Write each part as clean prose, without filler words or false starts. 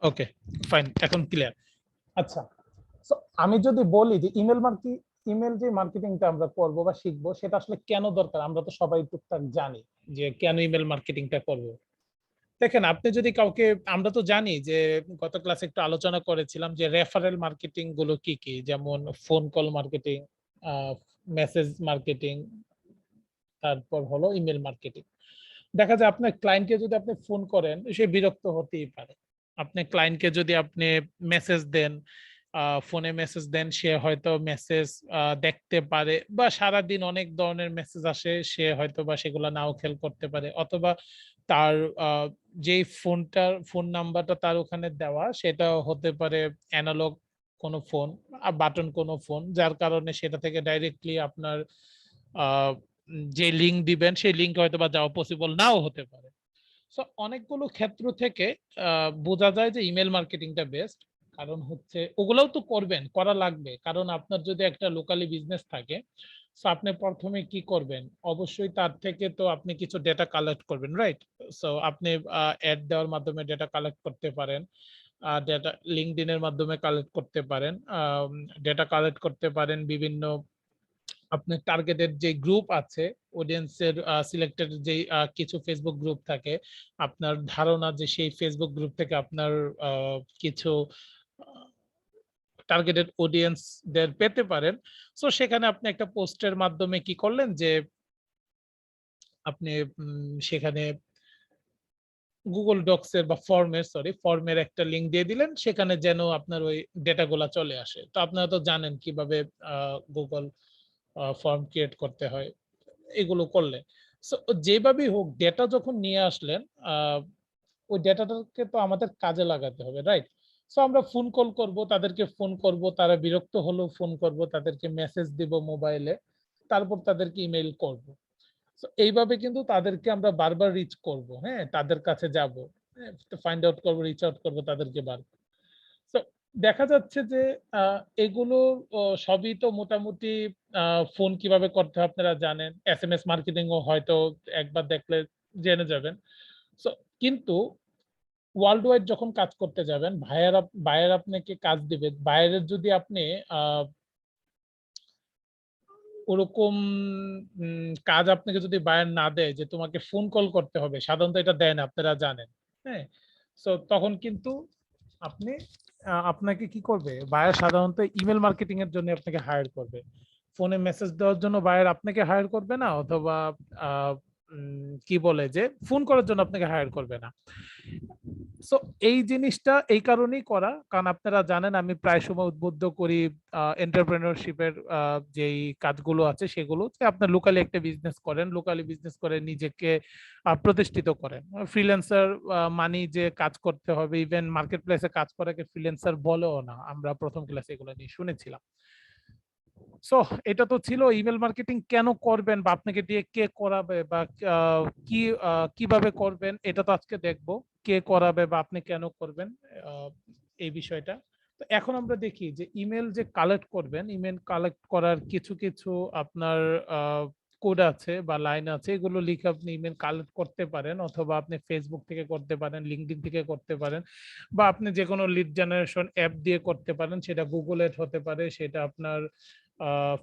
ওকে, fine, এখন clear. আচ্ছা, so আমি যদি বলি যে ইমেল যে মার্কেটিংটা আমরা করব বা শিখবো সেটা আসলে কেন দরকার, আমরা তো সবাই টুকটাক জানি যে কেন ইমেল মার্কেটিংটা করব। দেখেন, আপনি যদি কাউকে, আমরা তো জানি যে গত ক্লাসে একটু আলোচনা করেছিলাম যে রেফারেল মার্কেটিং গুলো কি কি, যেমন phone call marketing, message marketing, তারপর হলো ইমেল মার্কেটিং। দেখা যায় আপনার ক্লায়েন্টকে যদি আপনি ফোন করেন, সে বিরক্ত হতেই পারে। আপনি ক্লায়েন্টকে যদি আপনি মেসেজ দেন, ফোনে মেসেজ দেন, সে হয়তো মেসেজ দেখতে পারে, বা সারাদিন অনেক ধরনের মেসেজ আসে, সে হয়তো বা সেগুলো নাও খেয়াল করতে পারে, অথবা তার যেই ফোন নাম্বারটা তার ওখানে দেওয়া সেটা হতে পারে অ্যানালগ কোনো ফোন, বাটন কোনো ফোন, যার কারণে সেটা থেকে ডাইরেক্টলি আপনার যে লিঙ্ক দিবেন সেই লিঙ্ক হয়তো বা যাওয়া পসিবল নাও হতে পারে। সো অনেকগুলো ক্ষেত্র থেকে বোঝা যায় যে ইমেল মার্কেটিংটা বেস্ট। কারণ হচ্ছে ওগুলোও তো করবেন, করা লাগবে, কারণ আপনার যদি একটা লোকালি বিজনেস থাকে, সো আপনি প্রথমে কি করবেন, অবশ্যই তার থেকে তো আপনি কিছু ডেটা কালেক্ট করবেন, রাইট? সো আপনি অ্যাড দেওয়ার মাধ্যমে ডেটা কালেক্ট করতে পারেন, ডেটা লিঙ্কডইনের মাধ্যমে কালেক্ট করতে পারেন, ডেটা কালেক্ট করতে পারেন বিভিন্ন আপনার টার্গেটেড যে গ্রুপ আছে, অডিয়েন্সের সিলেক্টেড যে কিছু ফেসবুক গ্রুপ থাকে, আপনার ধারণা যে সেই ফেসবুক গ্রুপ থেকে আপনার কিছু টার্গেটেড অডিয়েন্সদের পেতে পারেন। সো সেখানে আপনি একটা পোস্টের মাধ্যমে কি করলেন যে আপনি সেখানে গুগল ডক্স এর বা ফর্মের একটা লিংক দিয়ে দিলেন, সেখানে যেন আপনার ওই ডেটাগুলা চলে আসে। তো আপনারা তো জানেন কিভাবে গুগল ফর্ম ক্রিয়েট করতে হয় এগুলো করলে। সো যেভাবেই হোক ডেটা যখন নিয়ে আসলেন, আহ, ওই ডেটাটাকে তো আমাদের কাজে লাগাতে হবে, রাইট? সো আমরা ফোন কল করব, তাদেরকে ফোন করব, তারা বিরক্ত হলেও ফোন করব, তাদেরকে মেসেজ দিব মোবাইলে, তারপর তাদেরকে ইমেইল করব। সো এইভাবে কিন্তু তাদেরকে আমরা বারবার রিচ করব, হ্যাঁ, তাদের কাছে যাব, ফাইন্ড আউট করব, রিচ আউট করব তাদেরকে বারবার। তো দেখা যাচ্ছে যে এগুলো সবই তো মোটামুটি ফোন কিভাবে করতে হয় আপনারা জানেন, এসএমএস মার্কেটিং ও হয়তো একবার দেখলে জেনে যাবেন। সো কিন্তু ওয়ার্ল্ড ওয়াইড যখন কাজ করতে যাবেন, বায়ার আপনাকে কাজ দিবে, বায়ারের যদি আপনি আহ ওরকম কাজ আপনাকে যদি বায়ার না দেয় যে তোমাকে ফোন কল করতে হবে, সাধারণত এটা দেয় না, আপনারা জানেন, হ্যাঁ। সো তখন কিন্তু আপনি আপনাকে কি করবে, বায়ার সাধারণত ইমেল মার্কেটিং এর জন্য আপনাকে হায়ার করবে। ফোনে মেসেজ দেওয়ার জন্য বায়ার আপনাকে হায়ার করবে না, অথবা আহ, কি বলে যে ফোন করার জন্য আপনাকে হায়ার করবে না। সো এই জিনিসটা এই কারণেই করা, কারণ আপনারা জানেন আমি প্রায় সময় উদ্বুদ্ধ করি এন্টারপ্রেনারশিপের যেই কাজগুলো আছে সেগুলো, যে আপনার লোকালি একটা বিজনেস করেন, লোকালি বিজনেস করে নিজেকে প্রতিষ্ঠিত করেন। ফ্রিল্যান্সার মানি যে কাজ করতে হবে, ইভেন মার্কেট প্লেসে কাজ করাকে ফ্রিল্যান্সার বলেও না, আমরা প্রথম ক্লাসে এগুলো নিয়ে শুনেছিলাম। সো এটা তো ছিল ইমেল মার্কেটিং কেন করবেন, বা আপনাকে দিয়ে কে করাবে, বা কি কিভাবে করবেন, এটা তো আজকে দেখবো, কে করাবে বা আপনি কেন করবেন, আহ, এই বিষয়টা। তো এখন আমরা দেখি যে ইমেল যে কালেক্ট করবেন, ইমেল কালেক্ট করার কিছু কিছু আপনার কোড আছে বা লাইন আছে, এগুলো লিখে আপনি ইমেল কালেক্ট করতে পারেন, অথবা আপনি ফেসবুক থেকে করতে পারেন, লিঙ্কডইন থেকে করতে পারেন, বা আপনি যে কোনো লিড জেনারেশন অ্যাপ দিয়ে করতে পারেন, সেটা গুগল এড হতে পারে, সেটা আপনার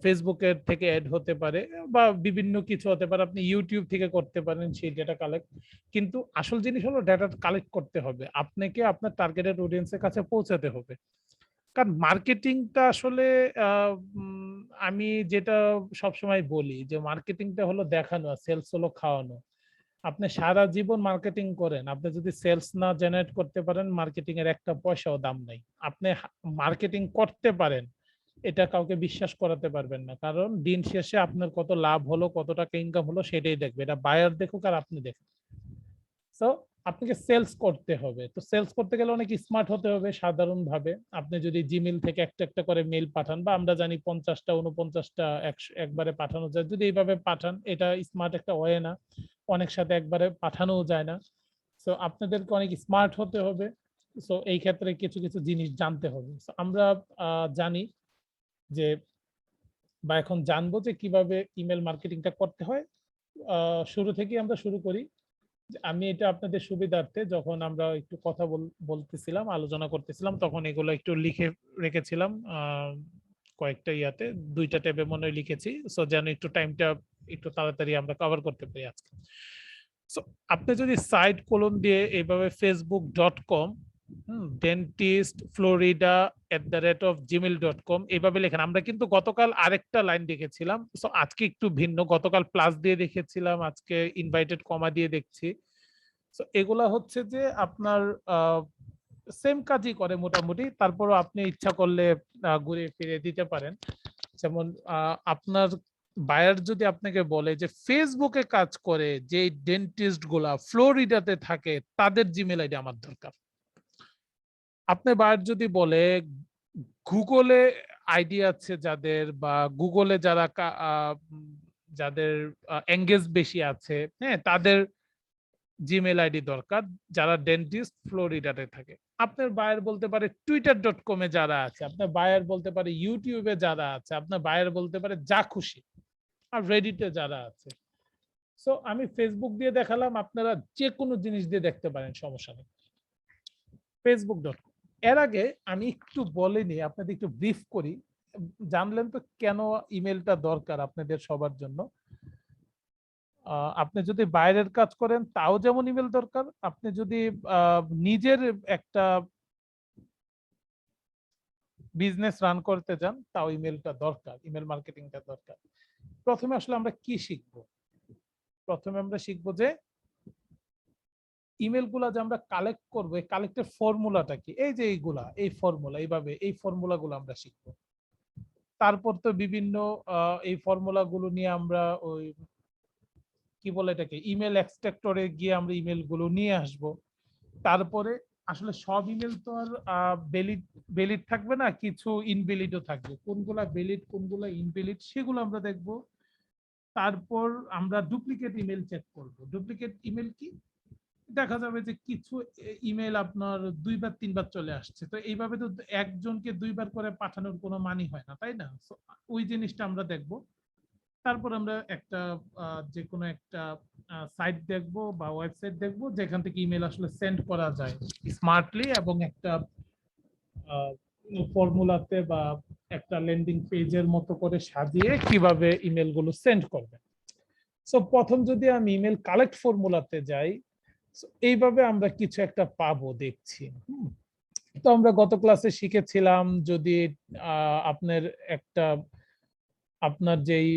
ফেসবুকের থেকে অ্যাড হতে পারে, বা বিভিন্ন কিছু হতে পারে, আপনি ইউটিউব থেকে করতে পারেন সেই ডেটা কালেক্ট। কিন্তু আসল জিনিস হলো ডেটা কালেক্ট করতে হবে, আপনাকে আপনার টার্গেটেড অডিয়েন্সের কাছে পৌঁছাতে হবে। কারণ মার্কেটিংটা আসলে আহ, উম, আমি যেটা সবসময় বলি যে মার্কেটিংটা হলো দেখানো, আর সেলস হলো খাওয়ানো। আপনি সারা জীবন মার্কেটিং করেন, আপনি যদি সেলস না জেনারেট করতে পারেন, মার্কেটিং এর একটা পয়সাও দাম নাই। আপনি মার্কেটিং করতে পারেন, এটা কাউকে বিশ্বাস করাতে পারবেন না, কারণ দিন শেষে আপনার কত লাভ হলো, কত টাকা ইনকাম হলো সেটাই দেখবে, এটা বায়ার দেখুক আর আপনি দেখুন। তো আপনাকে সেলস করতে হবে, তো সেলস করতে গেলে অনেক স্মার্ট হতে হবে। সাধারণ ভাবে আপনি যদি জিমেল থেকে একটা একটা করে মেল পাঠান, বা আমরা জানি 50টা 49টা একবারে পাঠানো যায়, যদি এইভাবে পাঠান, এটা স্মার্ট একটা ওয়ে না, অনেক সাথে একবারে পাঠানোও যায় না। তো আপনাদেরকে অনেক স্মার্ট হতে হবে। সো এই ক্ষেত্রে কিছু কিছু জিনিস জানতে হবে। So আমরা জানি যে, বা এখন জানবো যে কিভাবে ইমেল মার্কেটিংটা করতে হয়। শুরু থেকেই আমরা শুরু করি। আমি এটা আপনাদের সুবিধার্থে যখন আমরা একটু কথা বলতেছিলাম, আলোচনা করতেছিলাম, তখন এগুলো একটু লিখে রেখেছিলাম কয়েকটা ইয়াতে, 2টা ট্যাবে মনে হয় লিখেছি, সো যেন একটু টাইমটা একটু তাড়াতাড়ি আমরা কভার করতে পারি আজকে। সো আপনি যদি সাইট কলন দিয়ে এইভাবে facebook.com ডেন্টিস্ট ফ্লোরিডা @gmail.com এইভাবে লেখেন। আমরা কিন্তু গতকাল আরেকটা লাইন দেখেছিলাম, সো আজকে একটু ভিন্ন, গতকাল প্লাস দিয়ে দেখেছিলাম, আজকে ইনভাইটেড কমা দিয়ে দেখছি। সো এগুলা হচ্ছে যে আপনার সেম কাজই করে মোটামুটি, তারপরও আপনি ইচ্ছা করলে ঘুরিয়ে ফিরে দিতে পারেন। যেমন আপনার বায়ার যদি আপনাকে বলে যে ফেসবুকে কাজ করে যে ডেন্টিস্ট গুলা ফ্লোরিডাতে থাকে তাদের জিমেল আইডি আমার দরকার। আপনার বায়ার যদি বলে গুগলে আইডি আছে যাদের, বা গুগলে যারা যাদের এঙ্গেজ বেশি আছে, হ্যাঁ, তাদের জিমেল আইডি দরকার যারা ডেন্টিস্ট ফ্লোরিডাতে থাকে। আপনার বায়ার বলতে পারে twitter.com এ যারা আছে, আপনার বায়ার বলতে পারে ইউটিউবে যারা আছে, আপনার বায়ার বলতে পারে যা খুশি, আর রেডিটে যারা আছে। সো আমি ফেসবুক দিয়ে দেখালাম, আপনারা যে কোনো জিনিস দিয়ে দেখতে পারেন, সমস্যা নেই। facebook.com। এর আগে আমি একটু বলিনি, আপনাদের একটু ব্রিফ করি, জানলেন তো কেন ইমেলটা দরকার আপনাদের সবার জন্য। আপনি যদি বাইরের কাজ করেন তাও যেমন ইমেল দরকার, আপনি যদি নিজের একটা বিজনেস রান করতে যান তাও ইমেলটা দরকার, ইমেল মার্কেটিংটা দরকার। প্রথমে আসলে আমরা কি শিখবো? প্রথমে আমরা শিখবো যে ইমেল গুলা যে আমরা কালেক্ট করবো, এই কালেক্টের ফর্মুলাটা কি, এই যে এইগুলা, এই ফর্মুলা, এইভাবে এই ফর্মুলা গুলো আমরা শিখবো। তারপর তো বিভিন্ন এই ফর্মুলা গুলো নিয়ে আমরা ওই কি বলে এটাকে ইমেল এক্সট্রাক্টরে গিয়ে আমরা ইমেল গুলো নিয়ে আসব। তারপরে আসলে সব ইমেল তো আর ভ্যালিড ভ্যালিড থাকবে না, কিছু ইনভ্যালিডও থাকবে, কোনগুলা ভ্যালিড কোনগুলা ইনভ্যালিড সেগুলো আমরা দেখব। তারপর আমরা ডুপ্লিকেট ইমেল চেক করব। ডুপ্লিকেট ইমেল কি, দেখা যাবে যে কিছু ইমেল আপনার 2বার 3বার চলে আসছে, তো এইভাবে তো একজনকে 2বার করে পাঠানোর কোনো মানি হয় না, তাই না? ওই জিনিসটা আমরা দেখব। তারপর আমরা একটা যে কোনো একটা সাইট দেখব বা ওয়েবসাইট দেখব যেখান থেকে ইমেল আসলে সেন্ড করা যায় স্মার্টলি, এবং একটা ফর্মুলাতে বা একটা ল্যান্ডিং পেজের মতো করে সাজিয়ে কিভাবে ইমেল গুলো সেন্ড করবে। সো প্রথম যদি আমি ইমেল কালেক্ট ফর্মুলাতে যাই, এইভাবে আমরা কিছু একটা পাবো দেখছি। তো আমরা গত ক্লাসে শিখেছিলাম, যদি আপনার একটা আপনার যেই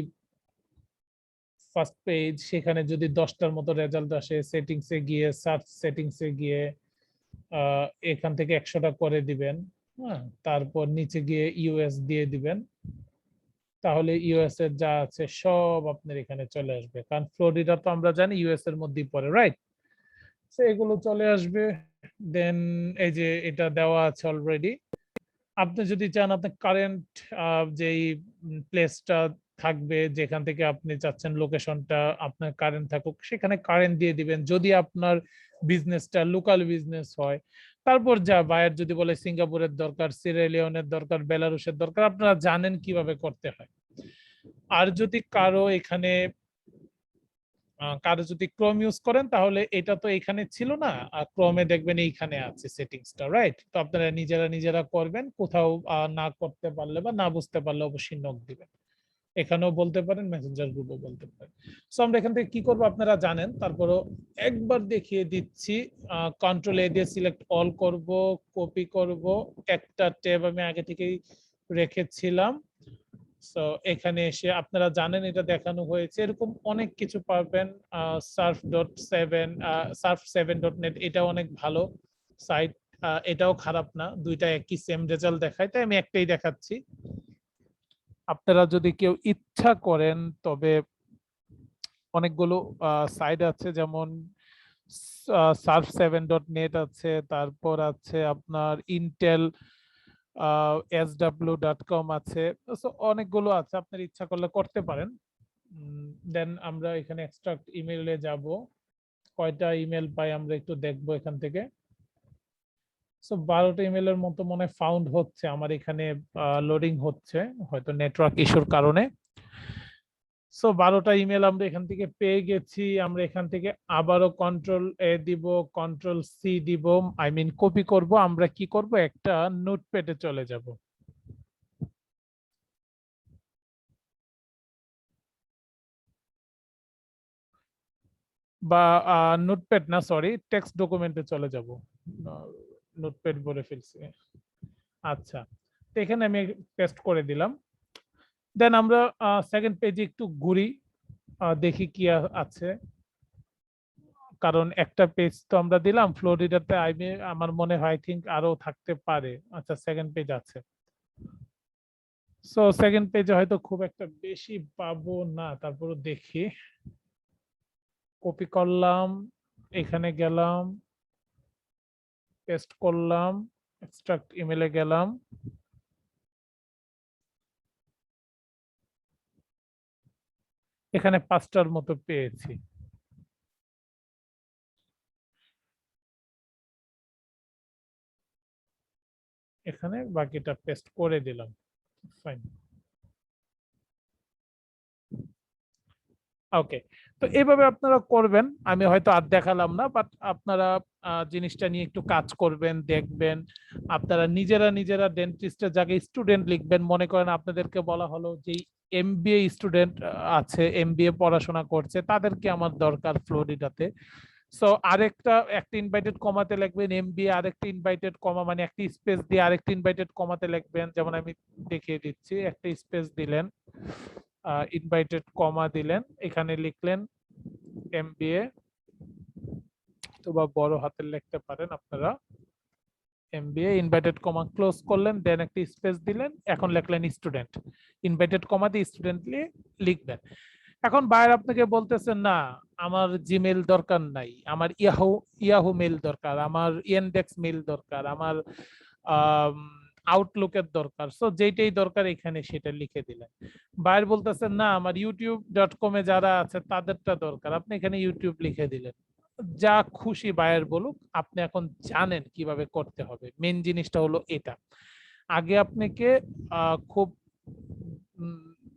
ফার্স্ট পেজ, সেখানে যদি 10টার মতো রেজাল্ট আসে, সেটিংসে গিয়ে সার্চ সেটিংসে গিয়ে এখান থেকে 100টা করে দিবেন, হ্যাঁ, তারপর নিচে গিয়ে ইউএস দিয়ে দিবেন, তাহলে ইউএস এর যা আছে সব আপনার এখানে চলে আসবে, কারণ ফ্লোরিডা তো আমরা জানি ইউএস এর মধ্যেই পড়ে, রাইট? তো এগুলো চলে আসবে। দেন এই যে এটা দেওয়া আছে অলরেডি। আপনি যদি চান আপনার কারেন্ট যেই প্লেসটা থাকবে, যেখান থেকে আপনি চাচ্ছেন লোকেশনটা আপনার কারেন্ট থাকুক, সেখানে কারেন্ট দিয়ে দিবেন যদি আপনার বিজনেসটা লোকাল বিজনেস হয়। তারপর যা বায়ার যদি বলে সিঙ্গাপুরের দরকার, সিয়েরা দরকার, বেলারুশের দরকার, আপনারা জানেন কিভাবে করতে হয়। আর যদি কারো এখানে কারো যদি ক্রোম ইউজ করেন তাহলে এটা তো এখানে ছিল না, ক্রোমে দেখবেন এইখানে আছে সেটিংসটা, রাইট? তো আপনারা নিজেরা নিজেরা করবেন, কোথাও না করতে পারলে বা না বুঝতে পারলে অবশ্যই নক দিবেন, এখানেও বলতে পারেন, মেসেঞ্জার গ্রুপও বলতে পারেন। সো আমরা এখান থেকে কি করব আপনারা জানেন, তারপরও একবার দেখিয়ে দিচ্ছি। কন্ট্রোল এ দিয়ে সিলেক্ট অল করব, কপি করব, একটা ট্যাব আমি আগে থেকেই রেখেছিলাম। সো এখানে এসে আপনারা জানেন এটা দেখানো হয়েছে, এরকম অনেক কিছু পাবেন। surf7.net এটাও অনেক ভালো সাইট, এটাও খারাপ না, দুইটা একই সেম রেজাল্ট দেখায়, তাই আমি একটাই দেখাচ্ছি। আপনারা যদি কেউ ইচ্ছা করেন তবে অনেকগুলো সাইট আছে, যেমন surf7.net আছে, তারপর আছে আপনার ইন্টেল sw.com আছে, অনেকগুলো আছে, আপনার ইচ্ছা করলে করতে পারেন। দেন আমরা এখানে এক্সট্রাক্ট ইমেইলে যাব, কয়টা ইমেল পাই আমরা একটু দেখবো এখান থেকে। সো 12টা ইমেলের মতো মনে ফাউন্ড হচ্ছে আমার এখানে, লোডিং হচ্ছে হয়তো নেটওয়ার্ক ইস্যুর কারণে। সো 12টা ইমেল আমরা এখান থেকে পেয়ে গেছি। আমরা এখান থেকে আবারও কন্ট্রোল এ দিব, কন্ট্রোল সি দিব, আই মিন কপি করব। আমরা কি করব, একটা নোটপ্যাডে চলে যাব। বা নোটপ্যাড না, সরি, টেক্সট ডকুমেন্টে চলে যাব। নোটপ্যাড বলে ফেলছি। আচ্ছা, তো এখানে আমি পেস্ট করে দিলাম। দেন আমরা সেকেন্ড পেজে একটু ঘুরি, দেখি কি আছে। কারণ একটা পেজ তো আমরা দিলাম ফ্লোরিডাতে, আমার মনে হয় থিঙ্ক আরো থাকতে পারে। আচ্ছা, সেকেন্ড পেজ আছে। সো সেকেন্ড পেজে হয়তো খুব একটা বেশি পাবো না, তারপরে দেখি। কপি করলাম, এখানে গেলাম, পেস্ট করলাম, এক্সট্রাক্ট ইমেলে গেলাম, এখানে 5টার মতো পেয়েছি। এখানে বাকিটা পেস্ট করে দিলাম। ফাইন। ওকে, তো এইভাবে আপনারা করবেন। আমি হয়তো আর দেখালাম না, বাট আপনারা জিনিসটা নিয়ে একটু কাজ করবেন, দেখবেন। আপনারা নিজেরা নিজেরা ডেন্টিস্টের জায়গায় স্টুডেন্ট লিখবেন। মনে করেন আপনাদেরকে বলা হলো যে এমবিএ স্টুডেন্ট আছে, এমবিএ পড়াশোনা করছে, তাদেরকে আমার দরকার ফ্লোরিডাতে। সো একটা ইনভাইটেড কমাতে লিখবেন এমবিএ, আরেকটা ইনভাইটেড কমা মানে একটা স্পেস দিয়ে আরেকটা ইনভাইটেড কমাতে লিখবেন। যেমন আমি দেখিয়ে দিচ্ছি, একটা স্পেস দিলেন, ইনভাইটেড কমা দিলেন, এখানে লিখলেন এমবিএ, অথবা বড় হাতের লিখতে পারেন আপনারা, এমবিএ, ইনভাইটেড কমা ক্লোজ করলেন, দেন একটা স্পেস দিলেন, এখন লিখলেন স্টুডেন্ট, ইনভাইটেড কমা দিয়ে স্টুডেন্টলি লিখবেন। এখন বাইরে আপনাকে বলতেছেন না আমার জিমেল দরকার নাই, আমার ইয়াহু ইয়াহু মেল দরকার, আমার ইনডেক্স মেল দরকার, আমার আউটলুকের দরকার। সো যেটাই দরকার এখানে সেটা লিখে দিলেন। বাইরে বলতেছেন না আমার youtube.com এ যারা আছে তাদেরটা দরকার, আপনি এখানে ইউটিউব লিখে দিলেন। যা খুশি বায়ার বলুক, আপনি এখন জানেন কিভাবে করতে হবে। মেন জিনিসটা হলো এটা। আগে আপনাকে খুব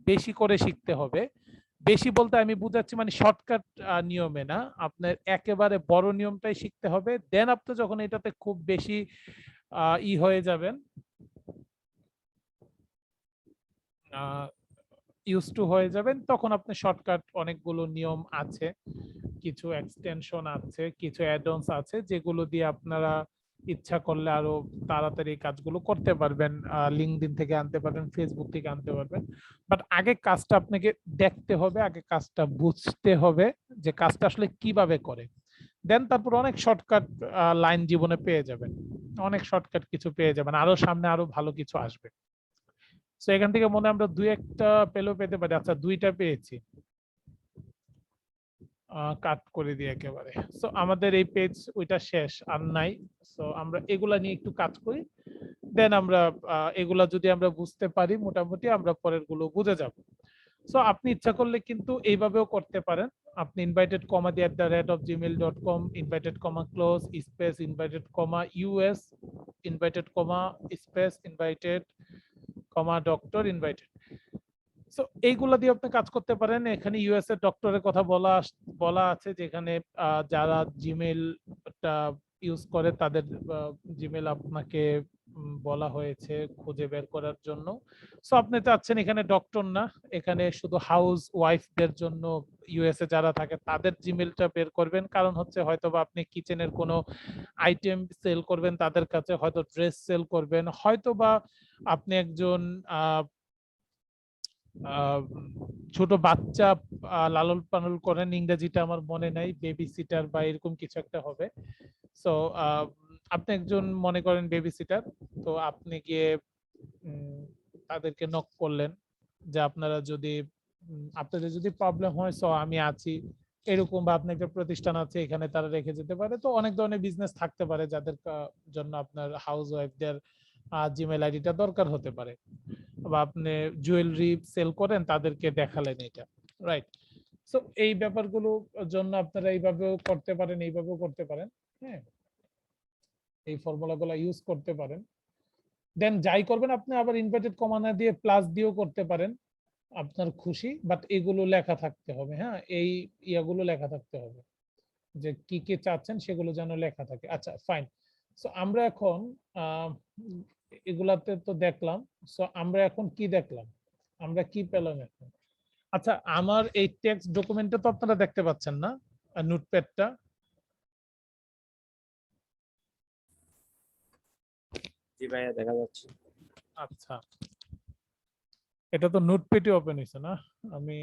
বেশি করে শিখতে হবে। বেশি বলতে আমি বুঝাচ্ছি মানে শর্টকাট নিয়মে না, আপনার একেবারে বড় নিয়মটাই শিখতে হবে। দেন আপনি যখন এটাতে খুব বেশি হয়ে যাবেন, ইউজ টু হয়ে যাবেন, তখন আপনি শর্টকাট অনেকগুলো নিয়ম আছে, কিছু এক্সটেনশন আছে, কিছু অ্যাডঅনস আছে, যেগুলো দিয়ে আপনারা ইচ্ছা করলে আরো তাড়াতাড়ি কাজগুলো করতে পারবেন। লিঙ্কডইন থেকে আনতে পারবেন, ফেসবুক থেকে আনতে পারবেন। বাট আগে কাজটা আপনাকে দেখতে হবে, আগে কাজটা বুঝতে হবে যে কাজটা আসলে কিভাবে করে। দেন তারপর অনেক শর্টকাট লাইন জীবনে পেয়ে যাবেন, অনেক শর্টকাট কিছু পেয়ে যাবেন, আরো সামনে আরো ভালো কিছু আসবে। তো এখান থেকে মনে হয় আমরা দুই একটা পেলেও পেতে পারি। আচ্ছা, দুইটা পেয়েছি, কাট করে দিই একেবারে। সো আমাদের এই পেজ ওইটা শেষ আর নাই। সো আমরা এগুলা নিয়ে একটু কাজ করি, দেন আমরা এগুলা যদি আমরা বুঝতে পারি মোটামুটি, আমরা পরের গুলো বুঝে যাব। সো আপনি ইচ্ছা করলে কিন্তু এইভাবেও করতে পারেন। আপনি ইনভাইটেড কমা দিয়ে @gmail.com, invited comma close space invited comma US, invited comma space invited comma doctor invited. So এইগুলা দিয়ে আপনি কাজ করতে পারেন। এখানে ইউএস এর ডক্টরের কথা বলা আছে, যেখানে যারা জিমেলটা ইউজ করে তাদের জিমেল আপনাকে বলা হয়েছে খুঁজে বের করার জন্য। সো আপনি চাচ্ছেন এখানে ডক্টর না, এখানে শুধু হাউস ওয়াইফদের জন্য, ইউএসএ যারা থাকে তাদের জিমেলটা বের করবেন। কারণ হচ্ছে হয়তোবা আপনি কিচেনের কোনো আইটেম সেল করবেন তাদের কাছে, হয়তো ড্রেস সেল করবেন, হয়তোবা আপনি একজন ছোট বাচ্চা লালন পালন করেন, ইংরেজিটা আমার মনে নাই, বেবি সিটার বা এরকম কিছু একটা হবে। সো আপনি একজন মনে করেন বেবি সিটার, তো আপনি গিয়ে তাদেরকে নক করলেন যে আপনারা যদি আপনাদের যদি প্রবলেম হয়, সো আমি আছি এরকম, বা আপনি একটা প্রতিষ্ঠান আছে এখানে তারা রেখে যেতে পারে। তো অনেক ধরনের বিজনেস থাকতে পারে যাদের জন্য আপনার হাউস ওয়াইফদের জিমেল আইডিটা দরকার হতে পারে, বা আপনি জুয়েলারি সেল করেন তাদেরকে দেখালেন এটা, রাইট? সো এই ব্যাপারগুলো জন্য আপনারা এইভাবেও করতে পারেন, এইভাবেও করতে পারেন। হ্যাঁ, এই ফর্মুলাগুলো ইউজ করতে পারেন। দেন যাই করবেন আপনি আবার ইনভার্টেড কমা না দিয়ে প্লাস দিয়েও করতে পারেন। আপনার খুশি, বাট এগুলো লেখা থাকতে হবে। হ্যাঁ, এই ইয়াগুলো লেখা থাকতে হবে, যে কি কি চাচ্ছেন সেগুলো যেন লেখা থাকে। আচ্ছা, ফাইন। সো আমরা এখন আহ, এগুলাতে তো দেখলাম। সো আমরা এখন কি দেখলাম, আমরা কি পেলাম এখন? আচ্ছা, আমার এই টেক্সট ডকুমেন্টটা তো আপনারা দেখতে পাচ্ছেন না, নোটপ্যাডটা? জি ভাইয়া, দেখা যাচ্ছে। আচ্ছা, এটা তো নোটপ্যাডই ওপেন হয়েছে না? আমি,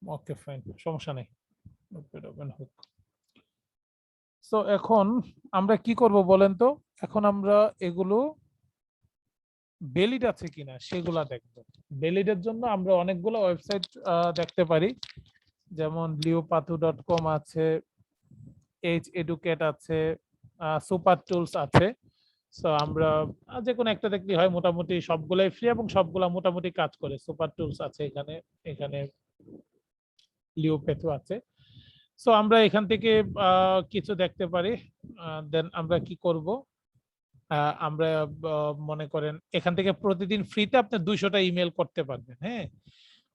ওকে ফাইন, সমস্যা নেই, নোটপ্যাড ওপেন হোক। সো এখন আমরা কি করব বলেন তো? এখন আমরা এগুলো ভ্যালিড আছে কিনা সেগুলা দেখবো। ভ্যালিডের জন্য আমরা অনেকগুলো ওয়েবসাইট দেখতে পারি, যেমন liopathu.com আছে, এইচ এডুকেট আছে, সুপার টুলস আছে। সো আমরা যে কোনো একটা দেখলেই হয়, মোটামুটি সবগুলাই ফ্রি এবং সবগুলা মোটামুটি কাজ করে। সুপার টুলস আছে এখানে, এখানে লিওপ্যাথু আছে। সো আমরা এখান থেকে কিছু দেখতে পারি। দেন আমরা কি করব, আমরা মনে করেন এখান থেকে প্রতিদিন ফ্রিতে আপনি 200টা ইমেল করতে পারবেন। হ্যাঁ,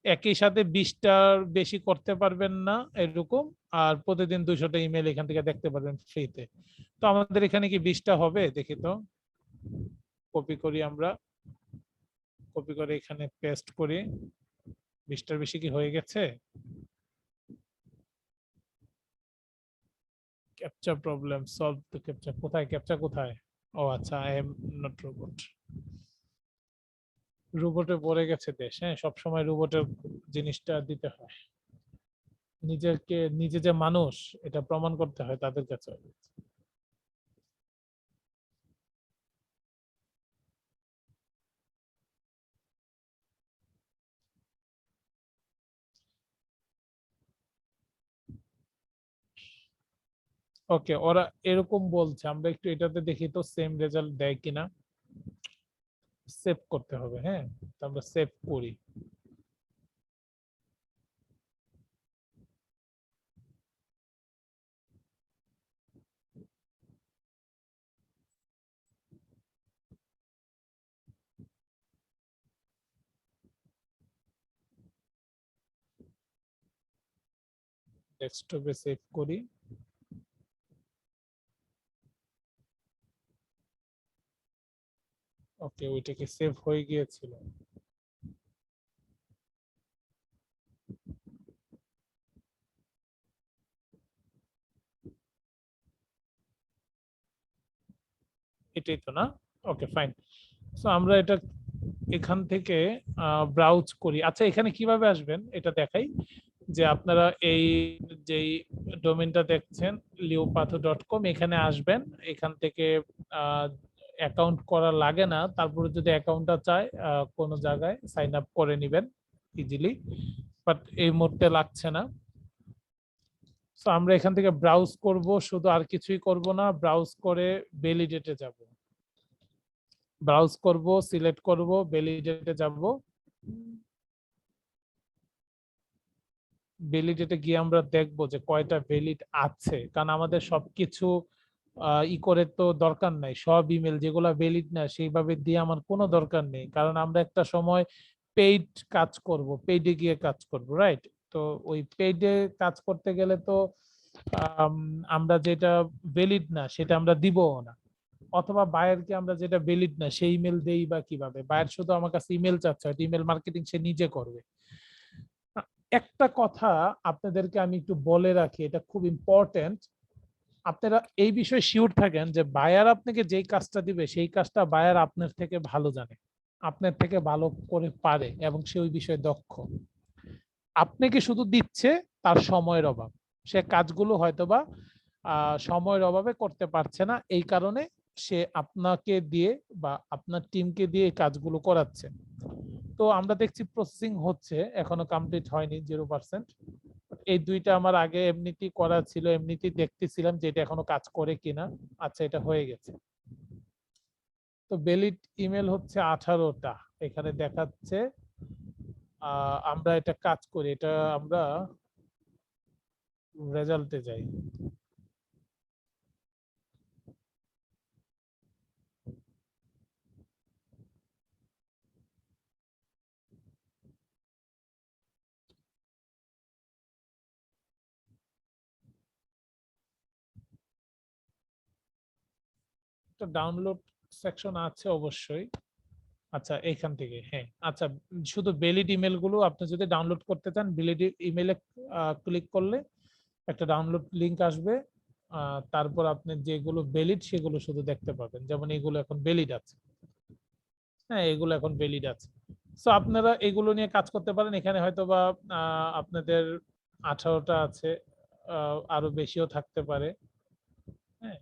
একই সাথে 20টার বেশি করতে পারবেন না এরকম। আর প্রতিদিন 200টা ইমেল এখান থেকে দেখতে পারবেন ফ্রিতে। তো আমাদের এখানে কি 20টা হবে দেখি তো। কপি করি আমরা, কপি করে এখানে পেস্ট করি। 20টার বেশি কি হয়ে গেছে? ক্যাপচা প্রবলেম সলভ, তো ক্যাপচা কোথায়, ক্যাপচা কোথায়? ও আচ্ছা, আই এম নট রোবট। রোবটে পড়ে গেছে দেশ। হ্যাঁ, সবসময় রোবটের জিনিসটা দিতে হয়, নিজেকে নিজে যে মানুষ এটা প্রমাণ করতে হয় তাদের কাছে। ওকে, ওরা এরকম বলছে, আমরা একটু এটাতে দেখি তো সেম রেজাল্ট দেয় কিনা। সেভ করতে হবে। হ্যাঁ, তো আমরা সেভ করি। ডেস্কটপে সেভ করি। ওকে, ওইটা কি সেভ হয়ে গিয়েছিল? এটাই তো না? Okay fine. সো আমরা এটা এখান থেকে ব্রাউজ করি। আচ্ছা, এখানে কিভাবে আসবেন এটা দেখাই, যে আপনারা এই যেই ডোমেনটা দেখছেন liopathu.com, এখানে আসবেন। এখান থেকে অ্যাকাউন্ট করা লাগে না, তারপরে যদি অ্যাকাউন্টটা চায় কোনো জায়গায় সাইন আপ করে নেবেন ইজিলি, বাট এই মুহূর্তে লাগছে না। তো আমরা এখান থেকে ব্রাউজ করব, শুধু আর কিছুই করব না, ব্রাউজ করে ভ্যালিডেটে যাব। ব্রাউজ করব, সিলেক্ট করব, ভ্যালিডেটে যাব। ভ্যালিডেটে গিয়ে আমরা দেখব যে কয়টা ভ্যালিড আছে, কারণ আমাদের সবকিছু ই করে তো দরকার নাই। সব ইমেল যেগুলো ভ্যালিড না সেইভাবে দিয়ে আমার কোনো দরকার নেই, কারণ আমরা একটা সময় পেইড কাজ করব, পেইডে গিয়ে কাজ করব, রাইট? তো ওই পেইডে কাজ করতে গেলে তো আম, আমরা যেটা ভ্যালিড না সেটা আমরা দিবও না। অথবা বায়ারকে আমরা যেটা ভ্যালিড না সেই ইমেল দেই বা কিভাবে? বায়ার শুধু আমার কাছে ইমেল চাচ্ছে, হয়তো ইমেল মার্কেটিং সে নিজে করবে। একটা কথা আপনাদেরকে আমি একটু বলে রাখি, এটা খুব ইম্পর্টেন্ট। আপনারা এই বিষয়ে শিওর থাকেন যে বায়ার আপনাকে যেই কাজটা দিবে সেই কাজটা বায়ার আপনার থেকে ভালো জানে, আপনার থেকে ভালো করে পারে এবং সে ওই বিষয়ে দক্ষ। আপনাকে শুধু দিচ্ছে তার সময়ের অভাব। সে কাজগুলো হয়তোবা সময়ের অভাবে করতে পারছে না, এই কারণে সে আপনাকে দিয়ে বা আপনার টিমকে দিয়ে এই কাজগুলো করাচ্ছে। তো আমরা দেখছি প্রসেসিং হচ্ছে, এখনো কমপ্লিট হয়নি 0%। এই দুইটা আমার আগে এমনিতেই করা ছিল, এমনিতেই দেখতেছিলাম যে এটা এখনো কাজ করে কিনা। আচ্ছা, এটা হয়ে গেছে। তো ভ্যালিড ইমেল হচ্ছে 18টা এখানে দেখাচ্ছে। আমরা এটা কাজ করি, এটা আমরা রেজাল্টে যাই। একটা ডাউনলোড সেকশন আছে অবশ্যই। আচ্ছা এইখান থেকে, হ্যাঁ আচ্ছা, শুধু ভ্যালিড ইমেল গুলো আপনি যদি ডাউনলোড করতে চান, ভ্যালিড ইমেলে ক্লিক করলে একটা ডাউনলোড লিংক আসবে। তারপর আপনি যেগুলো ভ্যালিড সেগুলো শুধু দেখতে পাবেন, যেমন এগুলো এখন ভ্যালিড আছে। হ্যাঁ, এগুলো এখন ভ্যালিড আছে। সো আপনারা এগুলো নিয়ে কাজ করতে পারেন। এখানে হয়তো বা আপনাদের 18টা আছে, আরো বেশিও থাকতে পারে। হ্যাঁ,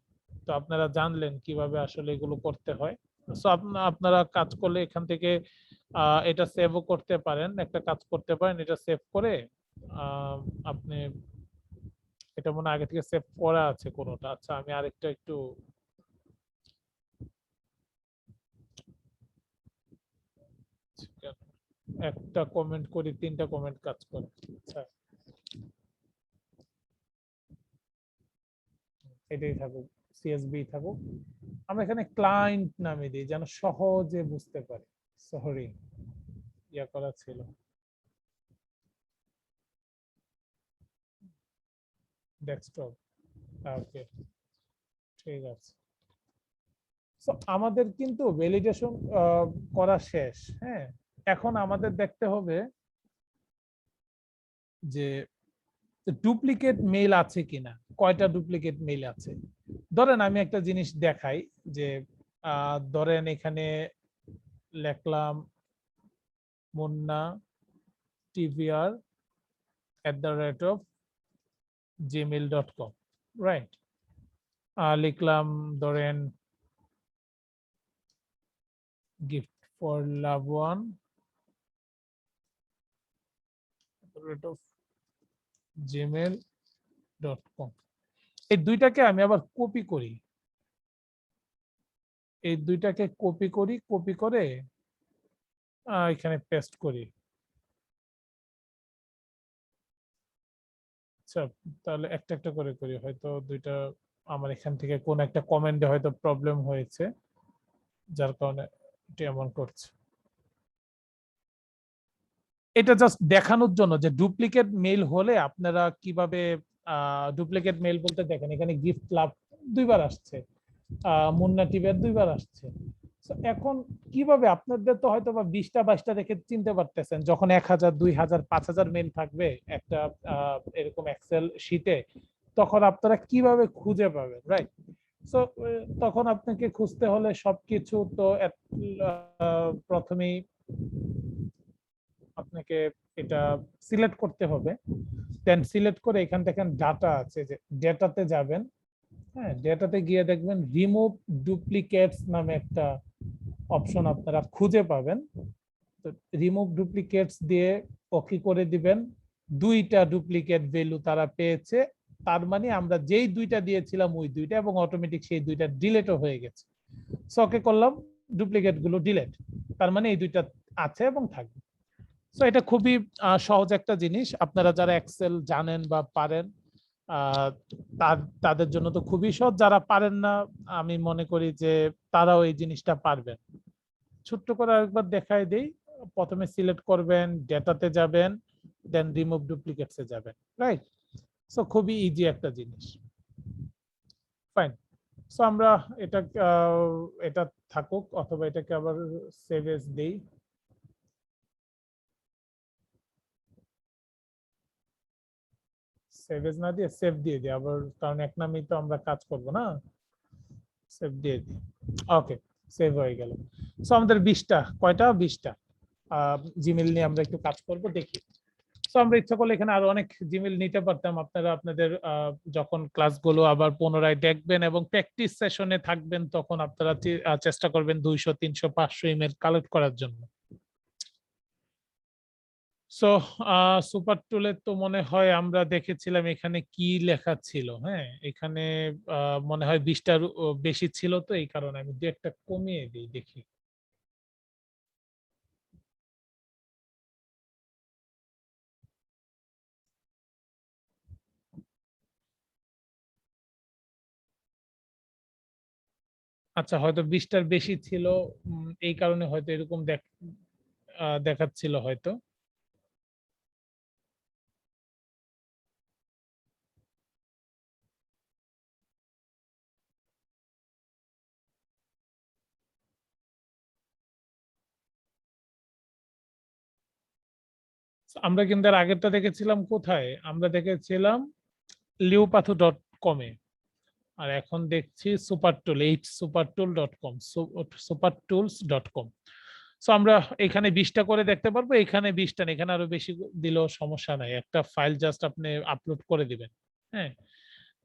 তো আপনারা জানলেন কিভাবে আসলে এগুলো করতে হয়। সো আপনারা কাজ করলে এখান থেকে এটা সেভও করতে পারেন, একটা কাজ করতে পারেন, এটা সেভ করে আহ, আপনি, এটা মনে হয় আগে থেকে সেভ করা আছে কোনোটা। আচ্ছা আমি আরেকটা একটু একটা কমেন্ট করি, 3টা কমেন্ট কাজ করে। আচ্ছা এটাই থাকুক, সিএসবি থাকুক। আমরা এখানে ক্লায়েন্ট নামে দিই যেন সহজে বুঝতে পারি। সরি, ইয়া করা ছিল। ডেস্কটপ, ওকে, ঠিক আছে। So, আমাদের কিন্তু ভ্যালিডেশন করা শেষ। হ্যাঁ, এখন আমাদের দেখতে হবে যে ডুপ্লিকেট মেইল আছে কিনা, কয়টা ডুপ্লিকেট মেইল আছে। ধরেন আমি একটা জিনিস দেখাই যে ধরেন এখানে লিখলাম মুন্না tvr@gmail.com, রাইট। লিখলাম ধরেন gift for love one gmail.com। এই দুইটাকে আমি আবার কপি করি, এই দুইটাকে কপি করি, কপি করে এখানে পেস্ট করি। আচ্ছা, তাহলে একটা একটা করে করি, হয়তো দুইটা আমার এখান থেকে কোন একটা কমেন্টে হয়তো প্রবলেম হয়েছে, যার কারণে এটা এমন করছে। এটা জাস্ট দেখানোর জন্য যে ডুপ্লিকেট মেইল হলে আপনারা কিভাবে, ডুপ্লিকেট মেইল বলতে দেখেন এখানে গিফট লাভ দুইবার আসছে, মুন্না টিভের দুইবার আসছে। So, এখন কিভাবে আপনাদের তো হয়তো বা 20টা 22টা দেখে চিনতে পারতেছেন, যখন 1000 2000 5000 মেইল থাকবে একটা এরকম এক্সেল শিটে, তখন আপনারা কিভাবে খুঁজে পাবেন, রাইট? সো তখন আপনাকে খুঁজতে হলে সবকিছু তো প্রথমেই আপনাকে এটা সিলেক্ট করতে হবে। দেন সিলেক্ট করে এখান থেকে ডাটা আছে, যে ডেটাতে যাবেন। হ্যাঁ, ডেটাতে গিয়ে দেখবেন রিমুভ ডুপ্লিকেটস নামে একটা অপশন আপনারা খুঁজে পাবেন। তো রিমুভ ডুপ্লিকেটস দিয়ে ওকে করে দিবেন। দুইটা ডুপ্লিকেট ভ্যালু তারা পেয়েছে, তার মানে আমরা যেই দুইটা দিয়েছিলাম ওই দুইটা, এবং অটোমেটিক সেই দুইটা ডিলেটও হয়ে গেছে। সো ওকে করলাম, ডুপ্লিকেট গুলো ডিলেট, তার মানে এই দুইটা আছে এবং থাকবে। সো এটা খুবই সহজ একটা জিনিস। আপনারা যারা এক্সেল জানেন বা পারেন, আহ, তাদের জন্য তো খুবই সহজ। যারা পারেন না, আমি মনে করি যে তারাও এই জিনিসটা পারবেন। ছোট্ট করে আরেকবার দেখাই দেই। প্রথমে সিলেক্ট করবেন, ডেটাতে যাবেন, দেন রিমুভ ডুপ্লিকেটসে যাবেন, রাইট? সো খুবই ইজি একটা জিনিস। ফাইন। সো আমরা এটা এটা থাকুক, অথবা এটাকে আবার সেভ এজ দেই। সেভ এজ না দিয়ে সেভ দিয়ে দিই আবার, কারণ এক নামেই তো আমরা কাজ করব না। সেভ দিয়ে দিই, ওকে, সেভ হয়ে গেল। সো আমাদের 20টা, কয়টা 20টা জিমেল নিয়ে আমরা একটু কাজ করব, দেখি। সো আমরা ইচ্ছা করলে এখানে আরো অনেক জিমেল নিতে পারতাম। আপনারা আপনাদের যখন ক্লাসগুলো আবার পুনরায় দেখবেন এবং প্র্যাকটিস সেশনে থাকবেন, তখন আপনারা চেষ্টা করবেন 200 300 500 ইমেল কালেক্ট করার জন্য। সো সুপার টুলে তো মনে হয় আমরা দেখেছিলাম এখানে কি লেখা ছিল। হ্যাঁ, এখানে মনে হয় 20টার বেশি ছিল, তো এই কারণে আমি দু একটা কমিয়ে দিই, দেখি। আচ্ছা, হয়তো 20টার বেশি ছিল, এই কারণে হয়তো এরকম দেখাচ্ছিল হয়তো। আমরা কিন্তু এর আগেরটা দেখেছিলাম কোথায়? আমরা দেখেছিলাম liupath.com এ। আর এখন দেখছি supertool supertool.com supertools.com। সো আমরা এখানে 20টা করে দেখতে পারবো, এখানে 20টা না, এখানে আরো বেশি দিলেও সমস্যা নাই। একটা ফাইল জাস্ট আপনি আপলোড করে দিবেন। হ্যাঁ?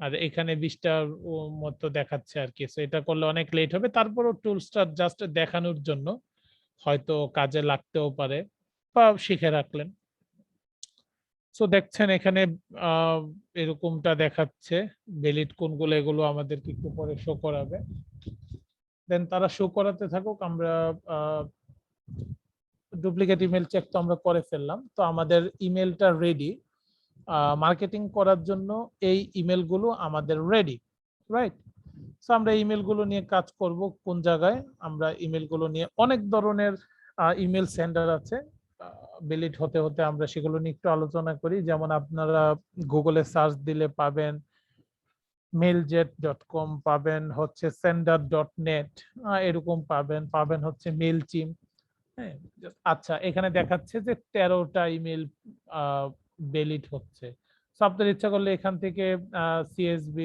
আর এখানে 20টার মতো দেখাচ্ছে আরকি। সো এটা করলে অনেক লেট হবে। তারপরও টুলসটা জাস্ট দেখানোর জন্য হয়তো কাজে লাগতেও পারে বা শিখে রাখলেন। সো দেখছেন এখানে আ এরকমটা দেখাচ্ছে। ভ্যালিড কোনগুলো এগুলো আমাদেরকে একটু পরে শো করাবে। দেন তারা শো করাতে থাকুক। আমরা আ ডুপ্লিকেট ইমেইল চেক তো আমরা করে ফেললাম। তো আমাদের ইমেইলটা রেডি। মার্কেটিং করার জন্য এই ইমেইলগুলো আমাদের রেডি। রাইট? সো আমরা ইমেইলগুলো নিয়ে কাজ করব কোন জায়গায়? আমরা ইমেইলগুলো নিয়ে অনেক ধরনের ইমেইল সেন্ডার আছে। আ ভ্যালিড হতে, হতে আমরা সেগুলো নিয়ে একটু আলোচনা করি। যেমন আপনারা Google এ সার্চ দিলে পাবেন mailjet.com, পাবেন হচ্ছে sender.net, এরকম পাবেন হচ্ছে Mailchimp। হ্যাঁ? আচ্ছা, এখানে দেখাচ্ছে যে ১৩ টা ইমেইল আ ভ্যালিড হচ্ছে। সো আপনার ইচ্ছা করলে এখান থেকে CSV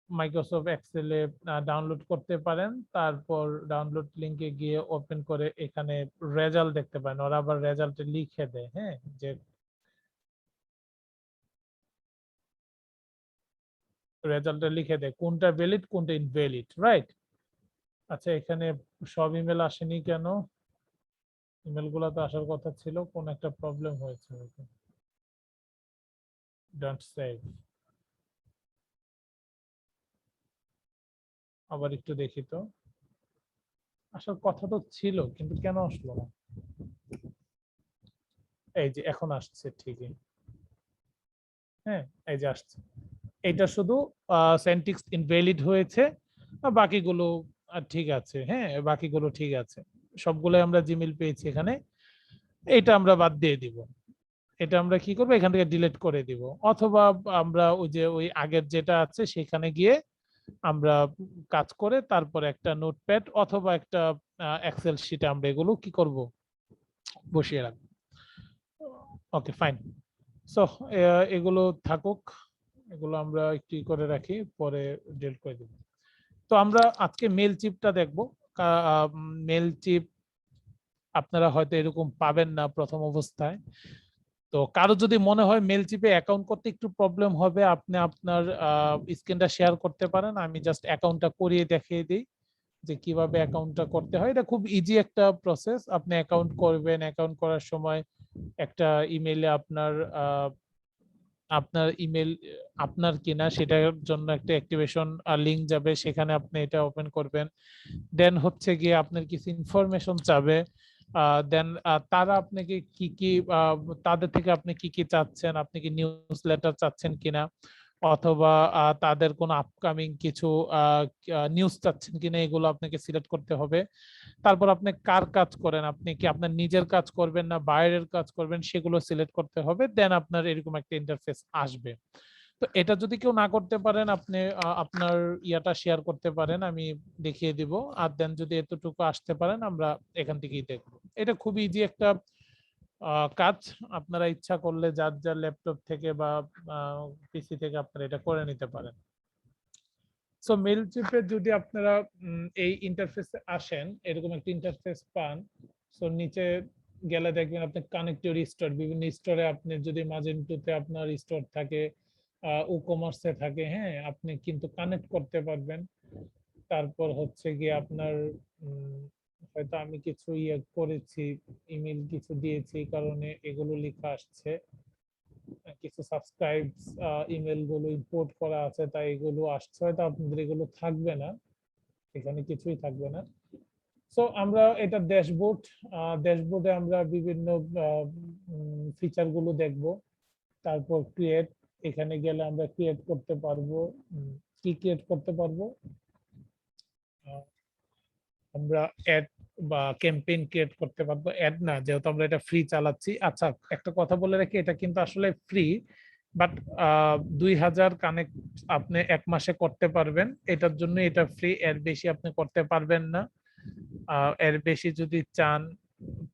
মাইক্রোসফট এক্সেল এ ডাউনলোড করতে পারেন। তারপর ডাউনলোড লিংকে গিয়ে ওপেন করে এখানে রেজাল্ট দেখতে পারেন। ওরা আবার রেজাল্টে লিখে দেয়, হ্যাঁ? যে রেজাল্টে লিখে দেয় কোনটা ভ্যালিড কোনটা ইনভ্যালিড, রাইট? আচ্ছা, এখানে সব ইমেইল আসেনি কেন? ইমেইল গুলা তো আসার কথা ছিল। কোন একটা প্রবলেম হয়েছে হয়তো। Don't save. আবার একটু দেখি তো। আসার কথা তো ছিল কিন্তু কেন আসলো না? এই যে এখন আসছে ঠিকই। হ্যাঁ, এই যে আসছে। এটা শুধু সেন্টিক্স ইনভ্যালিড হয়েছে। বাকিগুলো ঠিক আছে। হ্যাঁ, বাকিগুলো ঠিক আছে। সবগুলোই আমরা জিমেইল পেয়েছি এখানে। এটা আমরা বাদ দিয়ে দিব। এটা আমরা কি করব? এখান থেকে ডিলিট করে দিব। অথবা আমরা ওই যে ওই আগের যেটা আছে সেখানে গিয়ে আমরা কাজ করে তারপরে একটা নোটপ্যাড অথবা একটা এক্সেল শিটে আমরা এগুলো কি করব? বসিয়ে রাখবো। ওকে, ফাইন। সো এগুলো থাকুক। এগুলো আমরা একটু করে রাখি, পরে ডিলিট করে দিব। তো আমরা আজকে মেল চিপটা দেখবো। মেল চিপ আপনারা হয়তো এরকম পাবেন না প্রথম অবস্থায়। তো কারো যদি মনে হয় মেল চিপে অ্যাকাউন্ট করতে একটু প্রবলেম হবে, আপনি আপনার স্ক্রিনটা শেয়ার করতে পারেন। আমি জাস্ট অ্যাকাউন্টটা করিয়ে দেখিয়ে দিই যে কিভাবে অ্যাকাউন্টটা করতে হয়। এটা খুব ইজি একটা প্রসেস। আপনি অ্যাকাউন্ট করবেন, অ্যাকাউন্ট করার সময় একটা ইমেইলে আপনার ইমেল আপনার কিনা সেটার জন্য একটা অ্যাক্টিভেশন লিংক যাবে, সেখানে আপনি এটা ওপেন করবেন। দেন হচ্ছে গিয়ে আপনার কিছু ইনফরমেশন চাবে। দেন তারা আপনাকে কি কি তাদের থেকে আপনি কি কি চাচ্ছেন, আপনি কি নিউজ লেটার চাচ্ছেন কিনা, অথবা তাদের কোনো আপকামিং কিছু নিউজ চাচ্ছেন কিনা, এগুলো আপনাকে সিলেক্ট করতে হবে। তারপর আপনি কার কাজ করেন, আপনি কি আপনার নিজের কাজ করবেন না বাইরের কাজ করবেন, সেগুলো সিলেক্ট করতে হবে। দেন আপনার এরকম একটা ইন্টারফেস আসবে। তো এটা যদি কেউ না করতে পারেন, আপনি আপনার ইয়াটা শেয়ার করতে পারেন, আমি দেখিয়ে দিব। আর দেন যদি এতটুকু আসতে পারেন, আমরা এখান থেকেই দেখব। এটা খুব ইজি একটা কাজ। আপনারা ইচ্ছা করলে যার যার ল্যাপটপ থেকে বা পিসি থেকে আপনারা এটা করে নিতে পারেন। সো মেইলচিম্পে যদি আপনারা এই ইন্টারফেসে আসেন, এরকম একটা ইন্টারফেস পান। সো নিচে গেলে দেখবেন আপনি কানেক্ট ইউর স্টোর, বিভিন্ন স্টোরে আপনি যদি মাজেন্টোতে আপনার স্টোর থাকে, ই-কমার্সে থাকে, হ্যাঁ, আপনি কিন্তু কানেক্ট করতে পারবেন। তারপর হচ্ছে গিয়ে আপনার হয়তো আমি কিছু ইয়ে করেছি, ইমেল কিছু দিয়েছি, এই কারণে এগুলো লেখা আসছে। কিছু সাবস্ক্রাইবস ইমেল গুলো ইম্পোর্ট করা আছে, তাই এগুলো আসছে, হয়তো আপনাদের এগুলো থাকবে না, এখানে কিছুই থাকবে না। সো আমরা এটা ড্যাশবোর্ড, ড্যাশবোর্ডে আমরা বিভিন্ন ফিচার গুলো দেখব। তারপর ক্রিয়েট, এখানে গেলে আমরা ক্রিয়েট করতে পারবো। কি ক্রিয়েট করতে পারবো? আমরা অ্যাড বা ক্যাম্পেইন ক্রিয়েট করতে পারবো। অ্যাড না, যেহেতু আমরা এটা ফ্রি চালাচ্ছি। আচ্ছা, একটা কথা বলে রাখি, এটা কিন্তু আসলে ফ্রি, বাট 2000 কানেক্ট আপনি 1 মাসে করতে পারবেন। এটার জন্য এটা ফ্রি, এর বেশি আপনি করতে পারবেন না। এর বেশি যদি চান,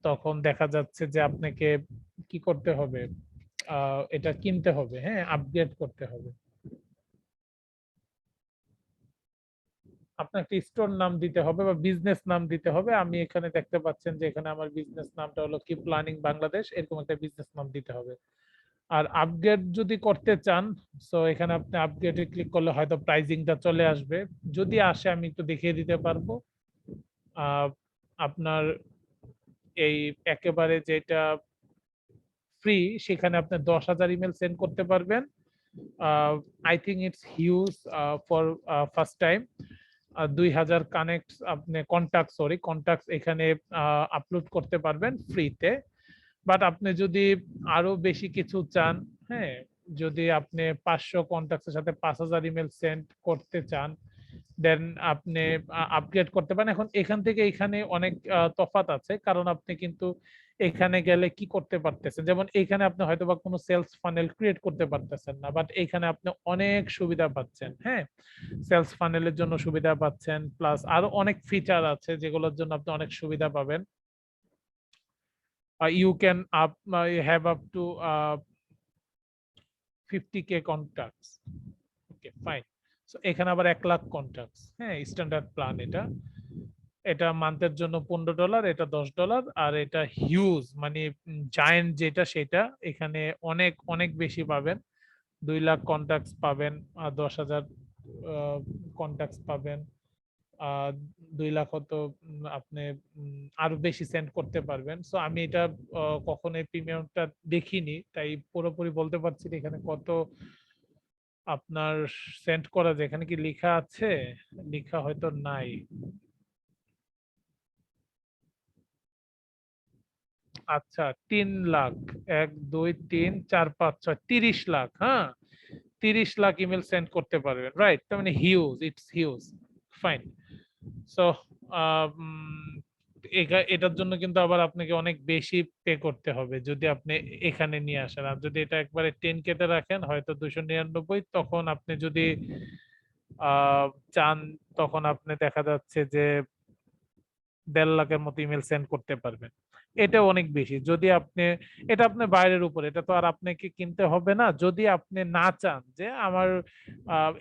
তখন দেখা যাচ্ছে যে আপনাকে কি করতে হবে, এটা কিনতে হবে, হ্যাঁ, আপগ্রেড করতে হবে। আপনার একটা স্টোর নাম দিতে হবে বা বিজনেস নাম দিতে হবে। আমি এখানে দেখতে পাচ্ছেন যে এখানে আমার বিজনেস নামটা হলো কি প্ল্যানিং বাংলাদেশ, এরকম একটা বিজনেস নাম দিতে হবে। আর আপগ্রেড যদি করতে চান, সো এখানে আপনি আপগ্রেডে ক্লিক করলে হয়তো প্রাইজিংটা চলে আসবে। যদি আসে আমি একটু দেখিয়ে দিতে পারবো। আপনার এই একেবারে যেটা ফ্রি, সেখানে আপনি 10,000 ইমেল সেন্ড করতে পারবেন। I think it's huge for first time. 2000 connect আপনি কন্টাক্ট এখানে আপলোড করতে পারবেন ফ্রিতে। বাট আপনি যদি আরো বেশি কিছু চান, হ্যাঁ, যদি আপনি 500 কন্টাক্টের সাথে 5000 ইমেল সেন্ড করতে চান, দেন আপনি আপগ্রেড করতে পারেন। এখন এখান থেকে এখানে অনেক তফাৎ আছে, কারণ আপনি কিন্তু এখানে গেলে কি করতে পারতেছেন, যেমন এখানে আপনি হয়তো বা কোনো সেলস ফানেল ক্রিয়েট করতে পারতেছেন না, বাট এখানে আপনি অনেক সুবিধা পাচ্ছেন। হ্যাঁ, সেলস ফানেলের জন্য সুবিধা পাচ্ছেন, প্লাস আরো অনেক ফিচার আছে যেগুলোর জন্য আপনি অনেক সুবিধা পাবেন। You can have up to 50k contacts. Okay, fine. So এখানে আবার 1 লাখ কন্টাক্টস, হ্যাঁ, স্ট্যান্ডার্ড প্ল্যান এটা। এটা মান্থের জন্য $15, এটা $10, আর এটা হিউজ মানে জায়ান্ট যেটা সেটা এখানে অনেক অনেক বেশি পাবেন। 2 লাখ কন্টাক্টস পাবেন, 10,000 কন্টাক্টস পাবেন, 2 লাখ হতো আপনি আরো বেশি সেন্ড করতে পারবেন। সো আমি এটা কখনো প্রিমিয়ামটা দেখিনি, তাই পুরোপুরি বলতে পারছি না এখানে কত আপনার সেন্ড করা যায়। এখানে কি লেখা আছে? লেখা হয়তো নাই। আচ্ছা, 3 লাখ, 1 2 3 4 5 6 30 লাখ, হ্যাঁ, 30 লাখ ইমেল সেন্ড করতে পারবেন, রাইট? তার মানে huge, it's huge, fine. So এটার জন্য কিন্তু আবার আপনাকে অনেক বেশি পে করতে হবে যদি আপনি এখানে নিয়ে আসেন। আর যদি এটা একবারে 10K তে রাখেন হয়তো 299, তখন আপনি যদি চান তখন আপনি দেখা যাচ্ছে যে 1.5 লাখের মতো ইমেল সেন্ড করতে পারবেন। এটা অনেক বেশি। যদি আপনি, এটা আপনার বাইরের উপর, এটা তো আর আপনাকে কিনতে হবে না। যদি আপনি না চান যে আমার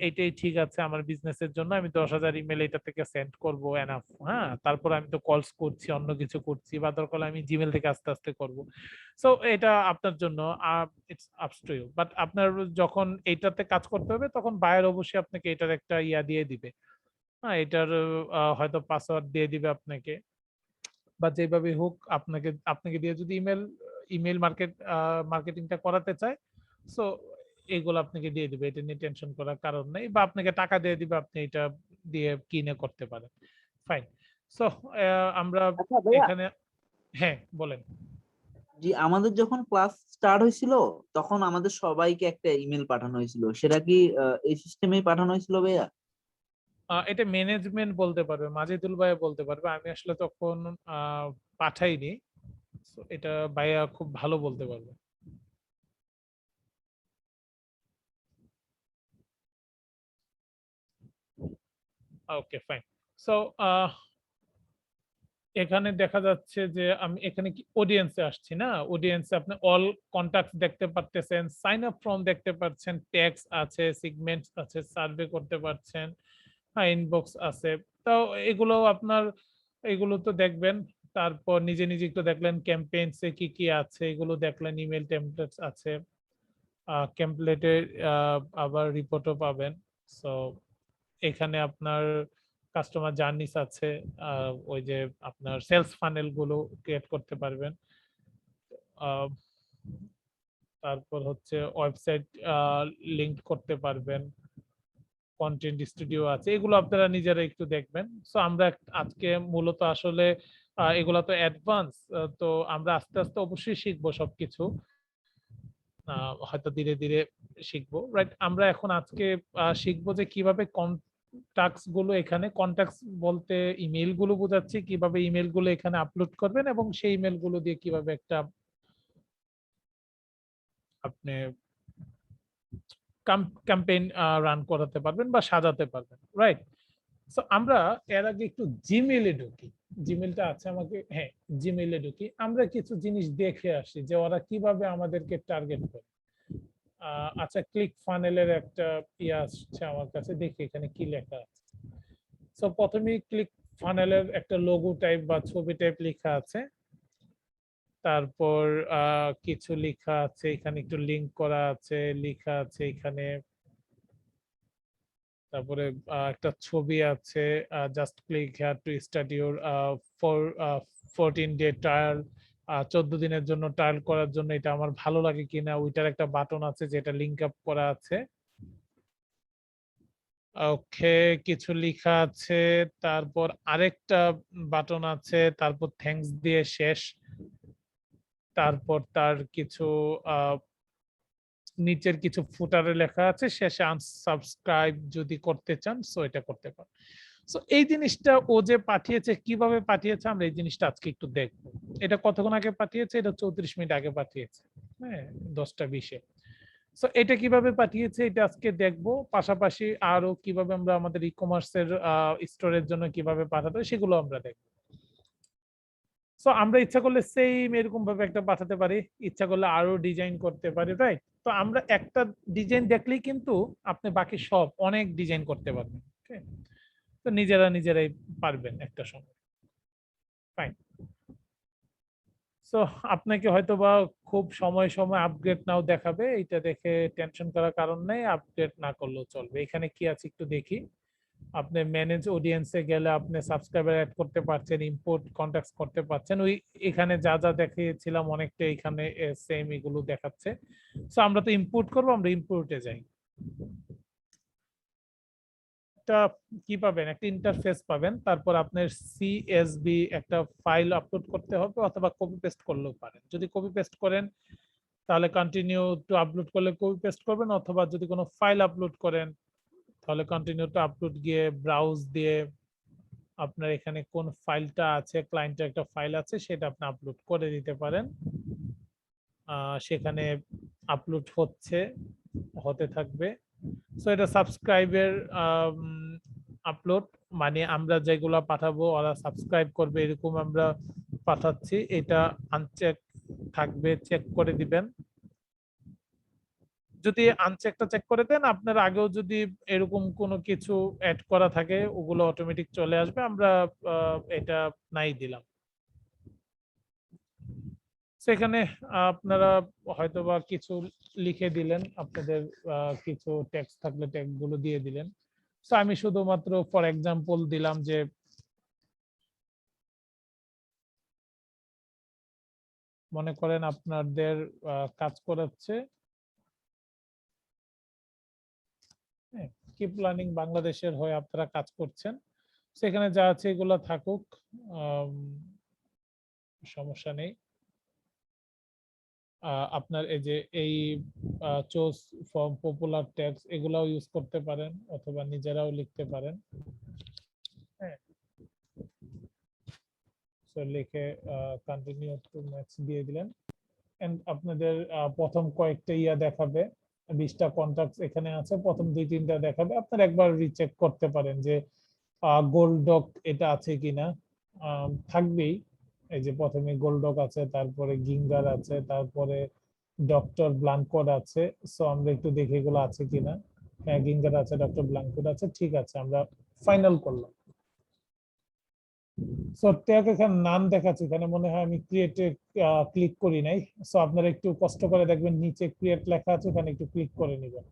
এইটাই ঠিক আছে আমার বিজনেসের জন্য, আমি 10,000 ইমেল এটা থেকে সেন্ড করবো এনাফ, হ্যাঁ, তারপর আমি তো কলস করছি, অন্য কিছু করছি, বা দরকার হলে আমি জিমেল থেকে আস্তে আস্তে করব। সো এটা আপনার জন্য ইটস আপস টু ইউ। বাট আপনার যখন এইটাতে কাজ করতে হবে তখন বায়ার অবশ্যই আপনাকে এটার একটা ইয়া দিয়ে দিবে, হ্যাঁ, এটার হয়তো পাসওয়ার্ড দিয়ে দিবে আপনাকে, বা যেভাবে হোক আপনাকে আপনাকে দিয়ে যদি ইমেল মার্কেটিংটা করাতে চায়, সো এগুলো আপনাকে দিয়ে দিবে। এটা নিয়ে টেনশন করার কারণ নেই, বা আপনাকে টাকা দিয়ে দিবে, আপনি এটা দিয়ে কিনে করতে পারেন, ফাইন। সো আমরা আচ্ছা ভাইয়া, এখানে, হ্যাঁ বলেন। জি আমাদের যখন ক্লাস স্টার্ট হয়েছিল তখন আমাদের সবাইকে একটা ইমেল পাঠানো হয়েছিল, সেটা কি এই সিস্টেমেই পাঠানো হয়েছিল ভাইয়া? এটা ম্যানেজমেন্ট বলতে পারবে, মাজেদুল ভাই বলতে পারবে, আমি আসলে তখন পাঠাইনি। So, এটা ভাইয়া খুব ভালো বলতে পারবে। ওকে, ফাইন। সো এখানে দেখা যাচ্ছে যে আমি এখানে কি অডিয়েন্সে আসছি না, অডিয়েন্সে আপনি অল কন্টাক্ট দেখতে পারতেছেন, সাইন আপ ফর্ম দেখতে পাচ্ছেন, ট্যাক্স আছে, সিগমেন্টস আছে, সার্ভে করতে পারছেন, হ্যাঁ, ইনবক্স আছে। তো এগুলো আপনার, এগুলো তো দেখবেন। তারপর নিজে নিজে একটু দেখলেন ক্যাম্পেইনসে কি কি আছে, এগুলো দেখলেন, ইমেল টেমপ্লেটস আছে, টেমপ্লেটে আবার রিপোর্টও পাবেন। সো এখানে আপনার কাস্টমার জার্নিস আছে, ওই যে আপনার সেলস ফানেল গুলো ক্রিয়েট করতে পারবেন। আহ, তারপর হচ্ছে ওয়েবসাইট লিংক করতে পারবেন, কন্টেন্ট স্টুডিও আছে, এগুলো আপনারা নিজেরা একটু দেখবেন। সো আমরা আজকে মূলত আসলে এগুলো তো অ্যাডভান্স, তো আমরা আস্তে আস্তে অবশ্যই শিখবো সবকিছু, হয়তো ধীরে ধীরে শিখবো, রাইট? আমরা এখন আজকে শিখবো যে কিভাবে কন্টাক্টস গুলো, এখানে কন্টাক্টস বলতে ইমেল গুলো বোঝাচ্ছি, কিভাবে ইমেল গুলো এখানে আপলোড করবেন এবং সেই ইমেল গুলো দিয়ে কিভাবে একটা আপনি ক্যাম্পেইন রান করাতে পারবেন বা সাজাতে পারবেন, রাইট? সো আমরা এর আগে একটু জিমেইলে ঢুকি। জিমেলটা আছে আমাকে, হ্যাঁ জিমেইলে ঢুকি, আমরা কিছু জিনিস দেখে আসি যে ওরা কিভাবে আমাদেরকে টার্গেট করে। আচ্ছা, ক্লিক ফানেলের একটা ইয়ে আসছে আমার কাছে, দেখি এখানে কি লেখা আছে। সো প্রথমেই ক্লিক ফানেলের একটা লোগো টাইপ বা ছবি টাইপ লেখা আছে, তারপর কিছু লেখা আছে এখানে, একটু লিংক করা আছে, লেখা আছে এখানে, তারপরে একটা ছবি আছে, just click here to start your for 14-day trial, 14 দিনের জন্য ট্রায়াল করার জন্য এটা আমার ভালো লাগে কিনা ওইটার একটা বাটন আছে যেটা লিংক আপ করা আছে। ওকে, কিছু লেখা আছে, তারপর আরেকটা বাটন আছে, তারপর থ্যাঙ্কস দিয়ে শেষ, তারপর তার কিছু নিচের কিছু ফুটারে লেখা আছে, শেষে আনসাবস্ক্রাইব যদি করতে চান সো এটা করতে পারেন। সো এই জিনিসটা ও যে পাঠিয়েছে, কিভাবে পাঠিয়েছে আমরা এই জিনিসটা আজকে একটু দেখবো। এটা কতক্ষণ আগে পাঠিয়েছে? এটা 34 মিনিট আগে পাঠিয়েছে, হ্যাঁ 10টা 20-এ। সো এটা কিভাবে পাঠিয়েছে এটা আজকে দেখবো, পাশাপাশি আরো কিভাবে আমরা আমাদের ই কমার্সের স্টোরের জন্য কিভাবে পাঠাতে হয় সেগুলো আমরা দেখবো। সো আমরা ইচ্ছা করলে সেম এরকম ভাবে একটা পাঠাতে পারি, ইচ্ছা করলে আরো ডিজাইন করতে পারি, রাইট? তো আমরা একটা ডিজাইন দেখলেই কিন্তু আপনি বাকি সব অনেক ডিজাইন করতে পারবেন। ওকে, তো নিজেরাই পারবেন একটা সময়। ফাইন। সো আপনাকে হয়তো বা খুব সময় সময় আপগ্রেড নাও দেখাবে, এটা দেখে টেনশন করার কারণ নেই, আপগ্রেড না করলেও চলবে। এখানে কি আছে একটু দেখি। আপনি ম্যানেজ অডিয়েন্সে গেলে আপনি সাবস্ক্রাইবার অ্যাড করতে পারছেন, ইম্পোর্ট কন্ট্যাক্ট করতে পারছেন, ওই এখানে যা যা দেখিয়েছিলাম অনেকটা এখানে সেম এগুলো দেখাচ্ছে। সো আমরা তো ইম্পোর্ট করবো, আমরা ইম্পোর্টে যাই। একটা কি পাবেন, একটা ইন্টারফেস পাবেন, তারপর আপনার সিএসবি একটা ফাইল আপলোড করতে হবে, অথবা কপি পেস্ট করলেও পারেন। যদি কপি পেস্ট করেন তাহলে কন্টিনিউ টু আপলোড করলে কপি পেস্ট করবেন, অথবা যদি কোনো ফাইল আপলোড করেন তাহলে কন্টিনিউ টু আপলোড গিয়ে ব্রাউজ দিয়ে আপনার এখানে কোন ফাইলটা আছে, ক্লায়েন্টের একটা ফাইল আছে সেটা আপনি আপলোড করে দিতে পারেন। সেখানে আপলোড হতে থাকবে। সো এটা সাবস্ক্রাইবের আপলোড, মানে আমরা যেগুলো পাঠাবো ওরা সাবস্ক্রাইব করবে এরকম আমরা পাঠাচ্ছি। এটা আনচেক থাকবে, চেক করে দিবেন। যদি আনচেকটা চেক করে দেন, আপনার আগেও যদি এরকম কোনো কিছু অ্যাড করা থাকে ওগুলো অটোমেটিক চলে আসবে, আমরা এটা নাই দিলাম। সেখানে আপনারা হয়তোবা কিছু লিখে দিলেন, আপনাদের কিছু টেক্সট থাকলে টেক্সট গুলো দিয়ে দিলেন। তো আমি শুধুমাত্র ফর এক্সাম্পল দিলাম যে মনে করেন আপনাদের কাজ করাচ্ছে কি প্ল্যানিং বাংলাদেশের হয়ে আপনারা কাজ করছেন, সেখানে যা আছে এগুলো থাকুক, সমস্যা নেই। আপনার এই যে এই চোজ ফ্রম পপুলার ট্যাগস এগুলাও ইউজ করতে পারেন, অথবা নিজেরাও লিখতে পারেন। হ্যাঁ, সো লিখে কন্টিনিউ টু নেক্সট দিয়ে দিলেন। এন্ড আপনাদের প্রথম কয়েকটা ইয়া দেখাবে, 20টা কন্টাক্টস এখানে আছে, প্রথম 2-3টা দেখাবে। আপনারা একবার রিচেক করতে পারেন যে গোল্ড ডক এটা আছে কিনা, থাকবেই। এই যে প্রথমে গোল্ড ডক আছে, তারপরে গিঙ্গার আছে, তারপরে ডক্টর ব্লাঙ্কোড আছে। সো আমরা একটু দেখি এগুলো আছে কিনা। হ্যাঁ, গিঙ্গার আছে, ডক্টর ব্লাঙ্কোড আছে, ঠিক আছে, আমরা ফাইনাল করলাম। সো ট্যাগ এখানে নাম দেখাচ্ছে, এখানে মনে হয় আমি ক্রিয়েটে ক্লিক করি নাই। সো আপনারা একটু কষ্ট করে দেখবেন নিচে ক্রিয়েট লেখা আছে, ওখানে একটু ক্লিক করে নেবেন,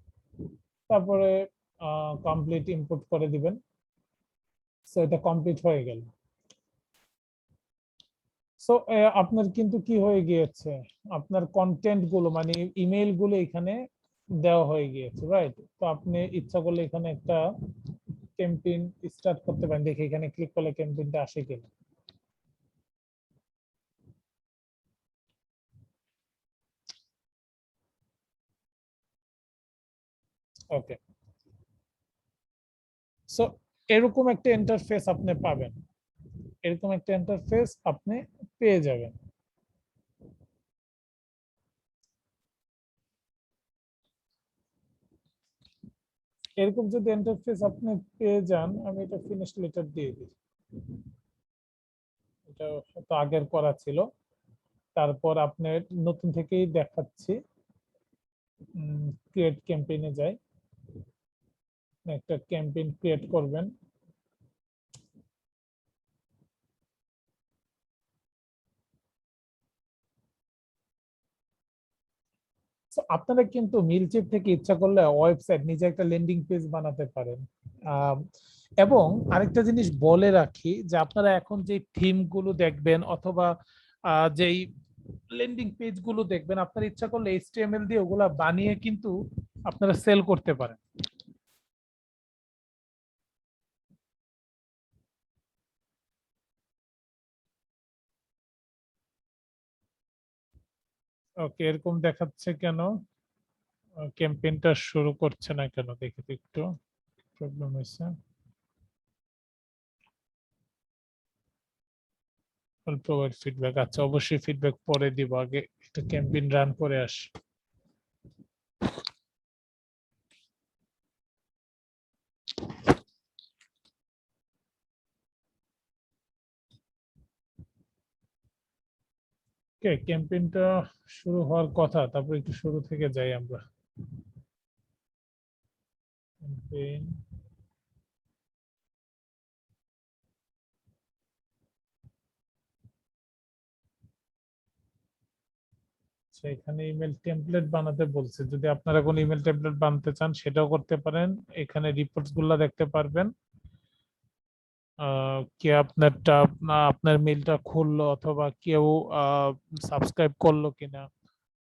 তারপরে কমপ্লিট ইনপুট করে দিবেন। সো এটা কমপ্লিট হয়ে গেল। সো আপনার কিন্তু কি হয়ে গিয়েছে, আপনার কন্টেন্ট গুলো মানে ইমেইল গুলো এখানে দেওয়া হয়ে গিয়েছে, রাইট? তো আপনি ইচ্ছা করলে এখানে একটা ক্যাম্পেইন স্টার্ট করতে পারেন, দেখি এখানে ক্লিক করলে ক্যাম্পেইনটা আসে কিনা। ওকে, সো এরকম একটা ইন্টারফেস আপনি পাবেন, এরকম একটা ইন্টারফেস আপনি পেয়ে যাবেন। এরকম যদি ইন্টারফেস আপনি পেয়ে যান, আমি এটা ফিনিশ লেটার দিয়ে দিই। এটা তো আগের করা ছিল। তারপর আপনার নতুন থেকেই দেখাচ্ছি, ক্রিয়েট ক্যাম্পেইনে যাই, একটা ক্যাম্পেইন ক্রিয়েট করবেন। So, আপনারা কিন্তু মিলচিপ থেকে ইচ্ছা করলে ওয়েবসাইট নিজে একটা ল্যান্ডিং পেজ বানাতে পারেন। আম, এবং আরেকটা জিনিস বলে রাখি যে আপনারা এখন যে থিম গুলো দেখবেন অথবা যেই ল্যান্ডিং পেজ গুলো দেখবেন, আপনার ইচ্ছা করলে এইচটিএমএল দিয়ে ওগুলা বানিয়ে কিন্তু আপনারা সেল করতে পারেন। ওকে, এরকম দেখাচ্ছে কেন? ক্যাম্পেইনটা শুরু করছে না কেন, দেখি তো একটু, প্রবলেম হয়েছে। প্রোভাইড ফিডব্যাক, আচ্ছা অবশ্যই ফিডব্যাক পরে দিব, আগে একটা ক্যাম্পেইন রান করে আসি। ওকে, ক্যাম্পেইনটা শুরু হওয়ার কথা, তারপর একটু শুরু থেকে যাই আমরা। ক্যাম্পেইন, এখানে ইমেল টেমপ্লেট বানাতে বলছে, যদি আপনারা কোনো ইমেল টেমপ্লেট বানাতে চান সেটাও করতে পারেন। এখানে রিপোর্টস গুলা দেখতে পারবেন, কে আপনারটা আপনার মেলটা খুললো অথবা কেউ সাবস্ক্রাইব করলো কিনা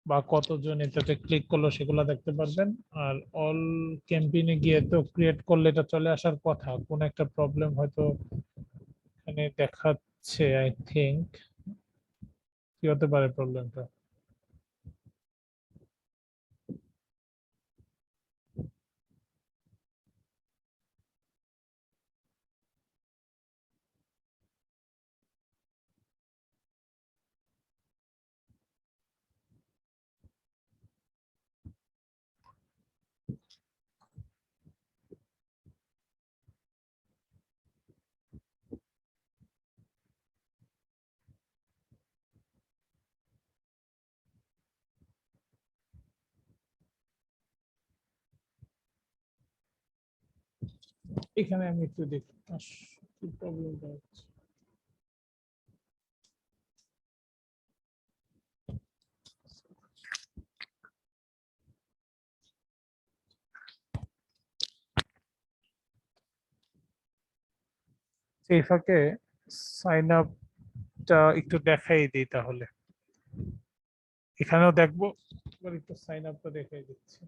বা কতজন এটাতে ক্লিক করলো সেগুলো দেখতে পারবেন। আর অল ক্যাম্পেইনে গিয়ে তো ক্রিয়েট করলে এটা চলে আসার কথা, কোন একটা প্রবলেম হয়তো এখানে দেখাচ্ছে, আই থিংক। কি হতে পারে প্রবলেমটা? এখানে আমি একটু দেখি কি প্রবলেমটা হচ্ছে। এই ফাঁকে সাইন আপটা একটু দেখাই দিই তাহলে, এখানেও দেখবো, এবার একটু সাইন আপটা দেখাই দিচ্ছি।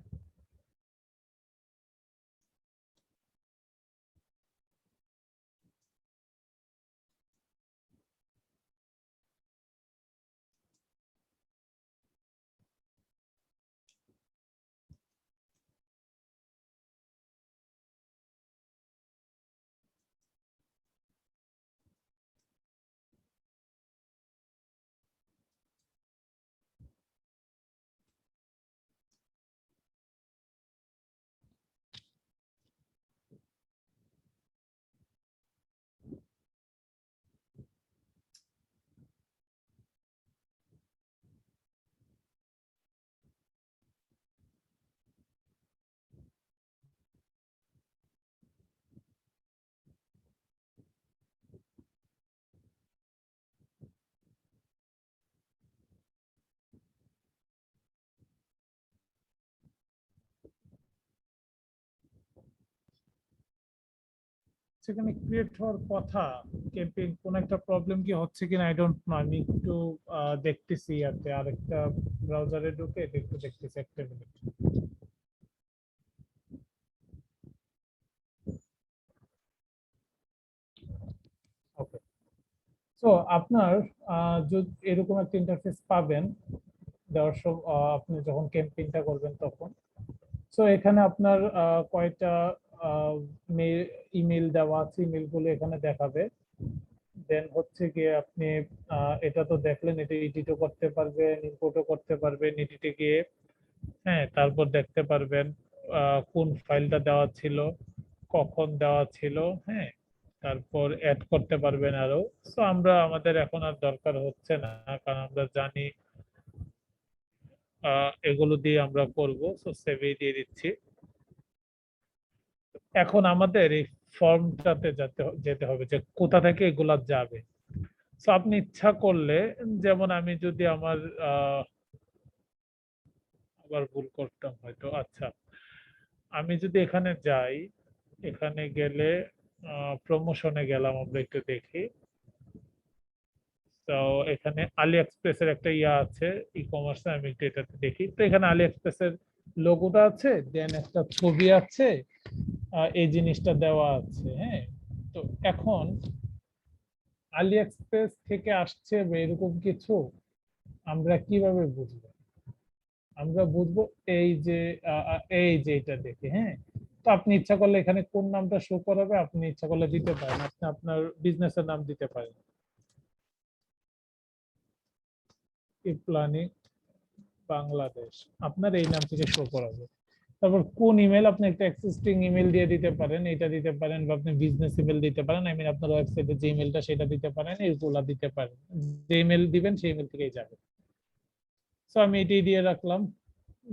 সেখানে ক্রিয়েট হওয়ার কথা, ক্যাম্পেইন কোন একটা প্রবলেম কি হচ্ছে কিনা আই ডোন্ট নো, আমি একটু দেখতেছি, আরেকটা ব্রাউজারে ঢুকে একটু দেখতেছি, একটা মিনিট। ওকে, তো আপনার যদি এরকম একটা ইন্টারফেস পাবেন দেওয়ার সব, আপনি যখন ক্যাম্পেইনটা করবেন তখন। সো এখানে আপনার কয়টা ইমেল দেওয়া আছে, ইমেল গুলো এখানে দেখাবে। দেন হচ্ছে গিয়ে আপনি এটা তো দেখলেন, এটা এডিটও করতে পারবেন, ইম্পোর্টও করতে পারবেন এডিটে গিয়ে। হ্যাঁ, তারপর দেখতে পারবেন কোন ফাইলটা দেওয়া ছিল, কখন দেওয়া ছিল। হ্যাঁ, তারপর অ্যাড করতে পারবেন আরো। সো আমরা আমাদের এখন আর দরকার হচ্ছে না, কারণ আমরা জানি এগুলো দিয়ে আমরা করব। সো সেভে দিয়ে দিচ্ছি। এখন আমাদের এই ফর্মটাতে যেতে হবে যে কোথা থেকে এগুলা যাবে। সো আপনি ইচ্ছা করলে, যেমন আমি যদি আমার আবার ভুল করতাম হয়তো। আচ্ছা, আমি যদি এখানে যাই, এখানে গেলে প্রমোশনে গেলাম, আমরা একটু দেখি। তো এখানে আলি এক্সপ্রেসের একটা ইয়া আছে, ই কমার্সে, আমি একটু এটাতে দেখি। তো এখানে আলি এক্সপ্রেসের লোগোটা আছে, দেন একটা ছবি আছে, এই জিনিসটা দেওয়া আছে। হ্যাঁ, তো এখন আলি এক্সপ্রেস থেকে আসছে বা এরকম কিছু আমরা কিভাবে বুঝবো? আমরা বুঝবো এই যে এটা দেখে। হ্যাঁ, তো আপনি ইচ্ছা করলে এখানে কোন নামটা শো করাবে আপনি ইচ্ছা করলে দিতে পারেন, আপনি আপনার বিজনেসের নাম দিতে পারেন, প্ল্যানিং বাংলাদেশ, আপনার এই নাম থেকে শো করাবে। তারপর কোন ইমেল, আপনি একটা এক্সিস্টিং ইমেল দিয়ে দিতে পারেন, এটা দিতে পারেন, বা আপনি বিজনেস ইমেল দিতে পারেন, আই মিন আপনার ওয়েবসাইটে যে ইমেলটা সেটা দিতে পারেন, এগুলা দিতে পারেন। যে ইমেল দিবেন সেই ইমেল থেকেই যাবে। সো আমি এটাই দিয়ে রাখলাম,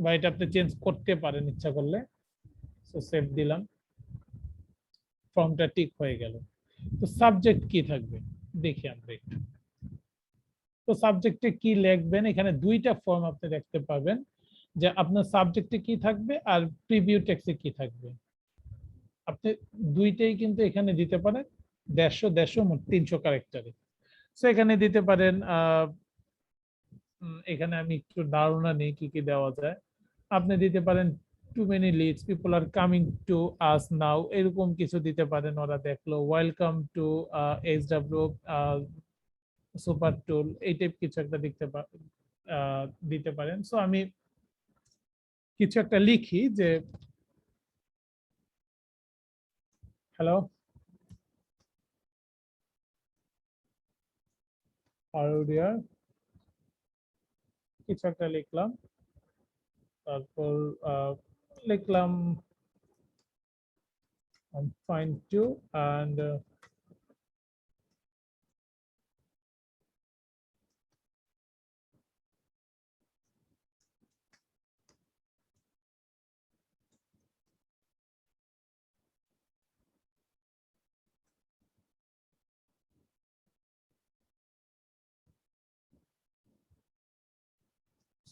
বা এটা আপনি চেঞ্জ করতে পারেন ইচ্ছা করলে। সো সেভ দিলাম, ফর্মটা ঠিক হয়ে গেল। তো সাবজেক্ট কি থাকবে দেখি আমরা একটু। তো সাবজেক্টে কি লিখবেন, এখানে দুইটা ফর্ম আপনি দেখতে পাবেন, যে আপনার সাবজেক্টে কি থাকবে আর প্রিভিউ টেক্সটে কি থাকবে। আপনি দুইটাই কিন্তু এখানে দিতে পারেন, 150 মোট 300 ক্যারেক্টারে। সো এখানে দিতে পারেন এখানে আমি একটু ধারণা নেই কি কি দেওয়া যায়। আপনি দিতে পারেন too many leads, people are coming to us now, এরকম কিছু দিতে পারেন, ওরা দেখলো। Welcome to SW super tool, এই টাইপ কিছু একটা দিতে পারেন। সো আমি কিছু একটা লিখি যে হ্যালো, হাউডিয়ার, কিছু একটা লিখলাম। তারপর লিখলাম fine two and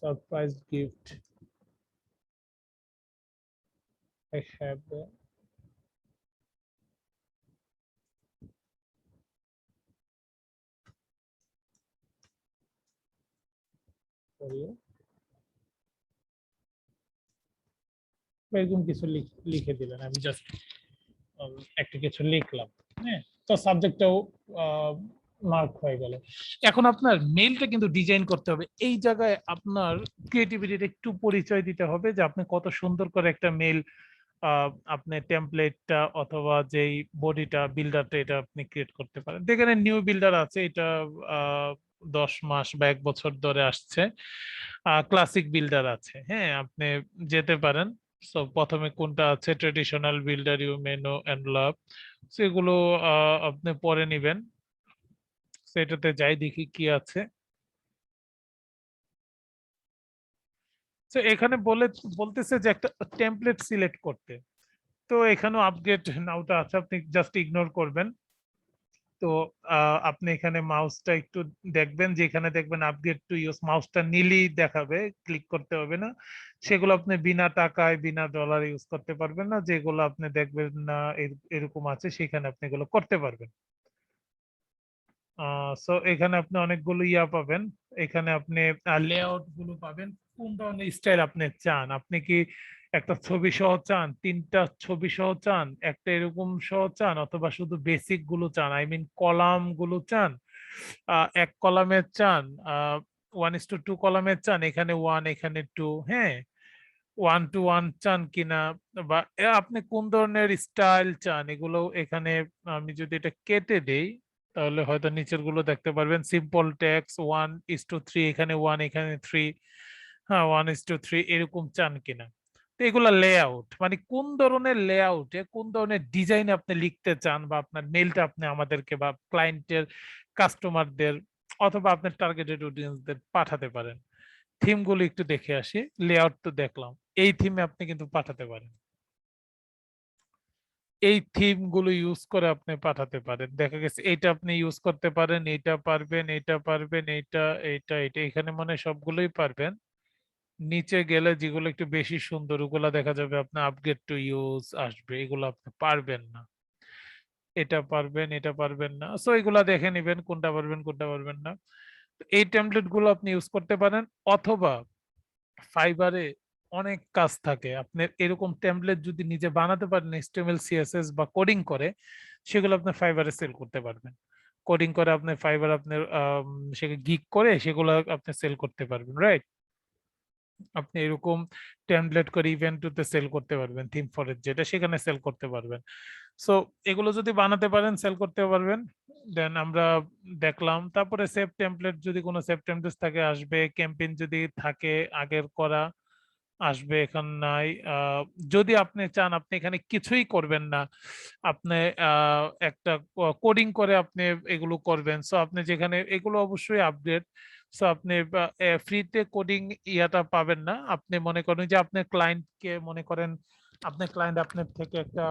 surprise gift I have for you, এরকম কিছু লিখে দিলেন। আমি জাস্ট একটা কিছু লিখলাম। হ্যাঁ, তো সাবজেক্টটাও মার্ক হয়ে গেল। এখন আপনার মেইলটা কিন্তু ডিজাইন করতে হবে। এই জায়গায় আপনার ক্রিয়েটিভিটির একটু পরিচয় দিতে হবে, যে আপনি কত সুন্দর করে একটা মেইল, আপনি টেমপ্লেটটা অথবা যেই বডিটা বিল্ডারটা এটা আপনি ক্রিয়েট করতে পারেন। যেখানে নিউ বিল্ডার আছে, এটা 10 মাস বা 1 বছর ধরে আসছে। ক্লাসিক বিল্ডার আছে, হ্যাঁ, আপনি যেতে পারেন। সো প্রথমে কোনটা আছে, traditional builder, you may know and love, সেগুলো আপনি পরে নিবেন। সেটাতে যাই দেখি কি আছে। তো এখানে বলতেছে যে একটা টেমপ্লেট সিলেক্ট করতে। তো এখানেও আপগ্রেড নাওটা আছে, আপনি জাস্ট ইগনোর করবেন। তো আপনি এখানে মাউসটা একটু দেখবেন, যে এখানে দেখবেন আপগ্রেড টু ইউজ, মাউসটা নীলই দেখাবে, ক্লিক করতে হবে না। সেগুলো আপনি বিনা টাকায় বিনা ডলার ইউজ করতে পারবেন না, যেগুলো আপনি দেখবেন না এরকম আছে সেখানে আপনি এগুলো করতে পারবেন। সো এখানে আপনি অনেকগুলো ইয়া পাবেন, এখানে আপনি লেআউট গুলো পাবেন, কোন ধরনের স্টাইল আপনি চান। আপনি কি একটা ছবি সহ চান, 3টা ছবি সহ চান, একটা এরকম সহ চান, অথবা শুধু বেসিক গুলো চান, আই মিন কলাম গুলো চান, এক কলামের চান, 1:2 কলামের চান, এখানে 1 এখানে 2, হ্যাঁ, 1:1 চান কিনা, বা আপনি কোন ধরনের স্টাইল চান, এগুলো এখানে। আমি যদি এটা কেটে দেই তাহলে হয়তো নিচের গুলো দেখতে পারবেন, সিম্পল টেক্সট 1:3, এখানে 1 এখানে 3, হ্যাঁ 1:3 এরকম চান কিনা। তো এগুলা লেআউট, মানে কোন ধরনের লেআউটে কোন ধরনের ডিজাইনে আপনি লিখতে চান, বা আপনার মেলটা আপনি আমাদেরকে বা ক্লায়েন্টের কাস্টমারদের অথবা আপনার টার্গেটেড অডিয়েন্সদের পাঠাতে পারেন। থিমগুলো একটু দেখে আসি। লেআউট তো দেখলাম, এই থিমে আপনি কিন্তু পাঠাতে পারেন, এই থিম গুলো ইউজ করে আপনি পাঠাতে পারেন। দেখা গেছে এইটা আপনি ইউজ করতে পারেন, এইটা পারবেন, এইটা পারবেন, এইটা এইটা এইটা এখানে মানে সবগুলোই পারবেন। নিচে গেলে যেগুলো একটু বেশি সুন্দর ওগুলা দেখা যাবে আপনার আপগ্রেড টু ইউজ আসবে, এগুলো আপনি পারবেন না। এটা পারবেন, এটা পারবেন না, সো এগুলা দেখে নেবেন কোনটা পারবেন কোনটা পারবেন না। তো এই টেমপ্লেট গুলো আপনি ইউজ করতে পারেন, অথবা ফাইবারে অনেক কাজ থাকে, আপনার এরকম টেমপ্লেট যদি নিজে বানাতে পারেন HTML CSS বা কোডিং করে, সেগুলো আপনি ফাইবারে সেল করতে পারবেন। কোডিং করে আপনি ফাইবার আপনার সেকে গিগ করে সেগুলো আপনি সেল করতে পারবেন, রাইট? আপনি এরকম টেমপ্লেট করে ইভেন্টতে সেল করতে পারবেন, থিম ফরের যেটা সেখানে সেল করতে পারবেন। সো এগুলো যদি বানাতে পারেন সেল করতে পারবেন। দেন আমরা দেখলাম, তারপরে সেভ টেমপ্লেট, যদি কোনো সেভ টেমপ্লেট থাকে আসবে, ক্যাম্পেইন যদি থাকে আগের করা আসবে, এখন নাই। যদি আপনি চান আপনি এখানে কিছুই করবেন না, আপনি একটা কোডিং করে আপনি এগুলো করবেন, সো আপনি যেখানে এগুলো অবশ্যই আপডেট, সো আপনি ফ্রিতে কোডিং ইয়াটা পাবেন না। আপনি মনে করেন যে আপনার ক্লায়েন্টকে মনে করেন, আপনার ক্লায়েন্ট আপনার থেকে একটা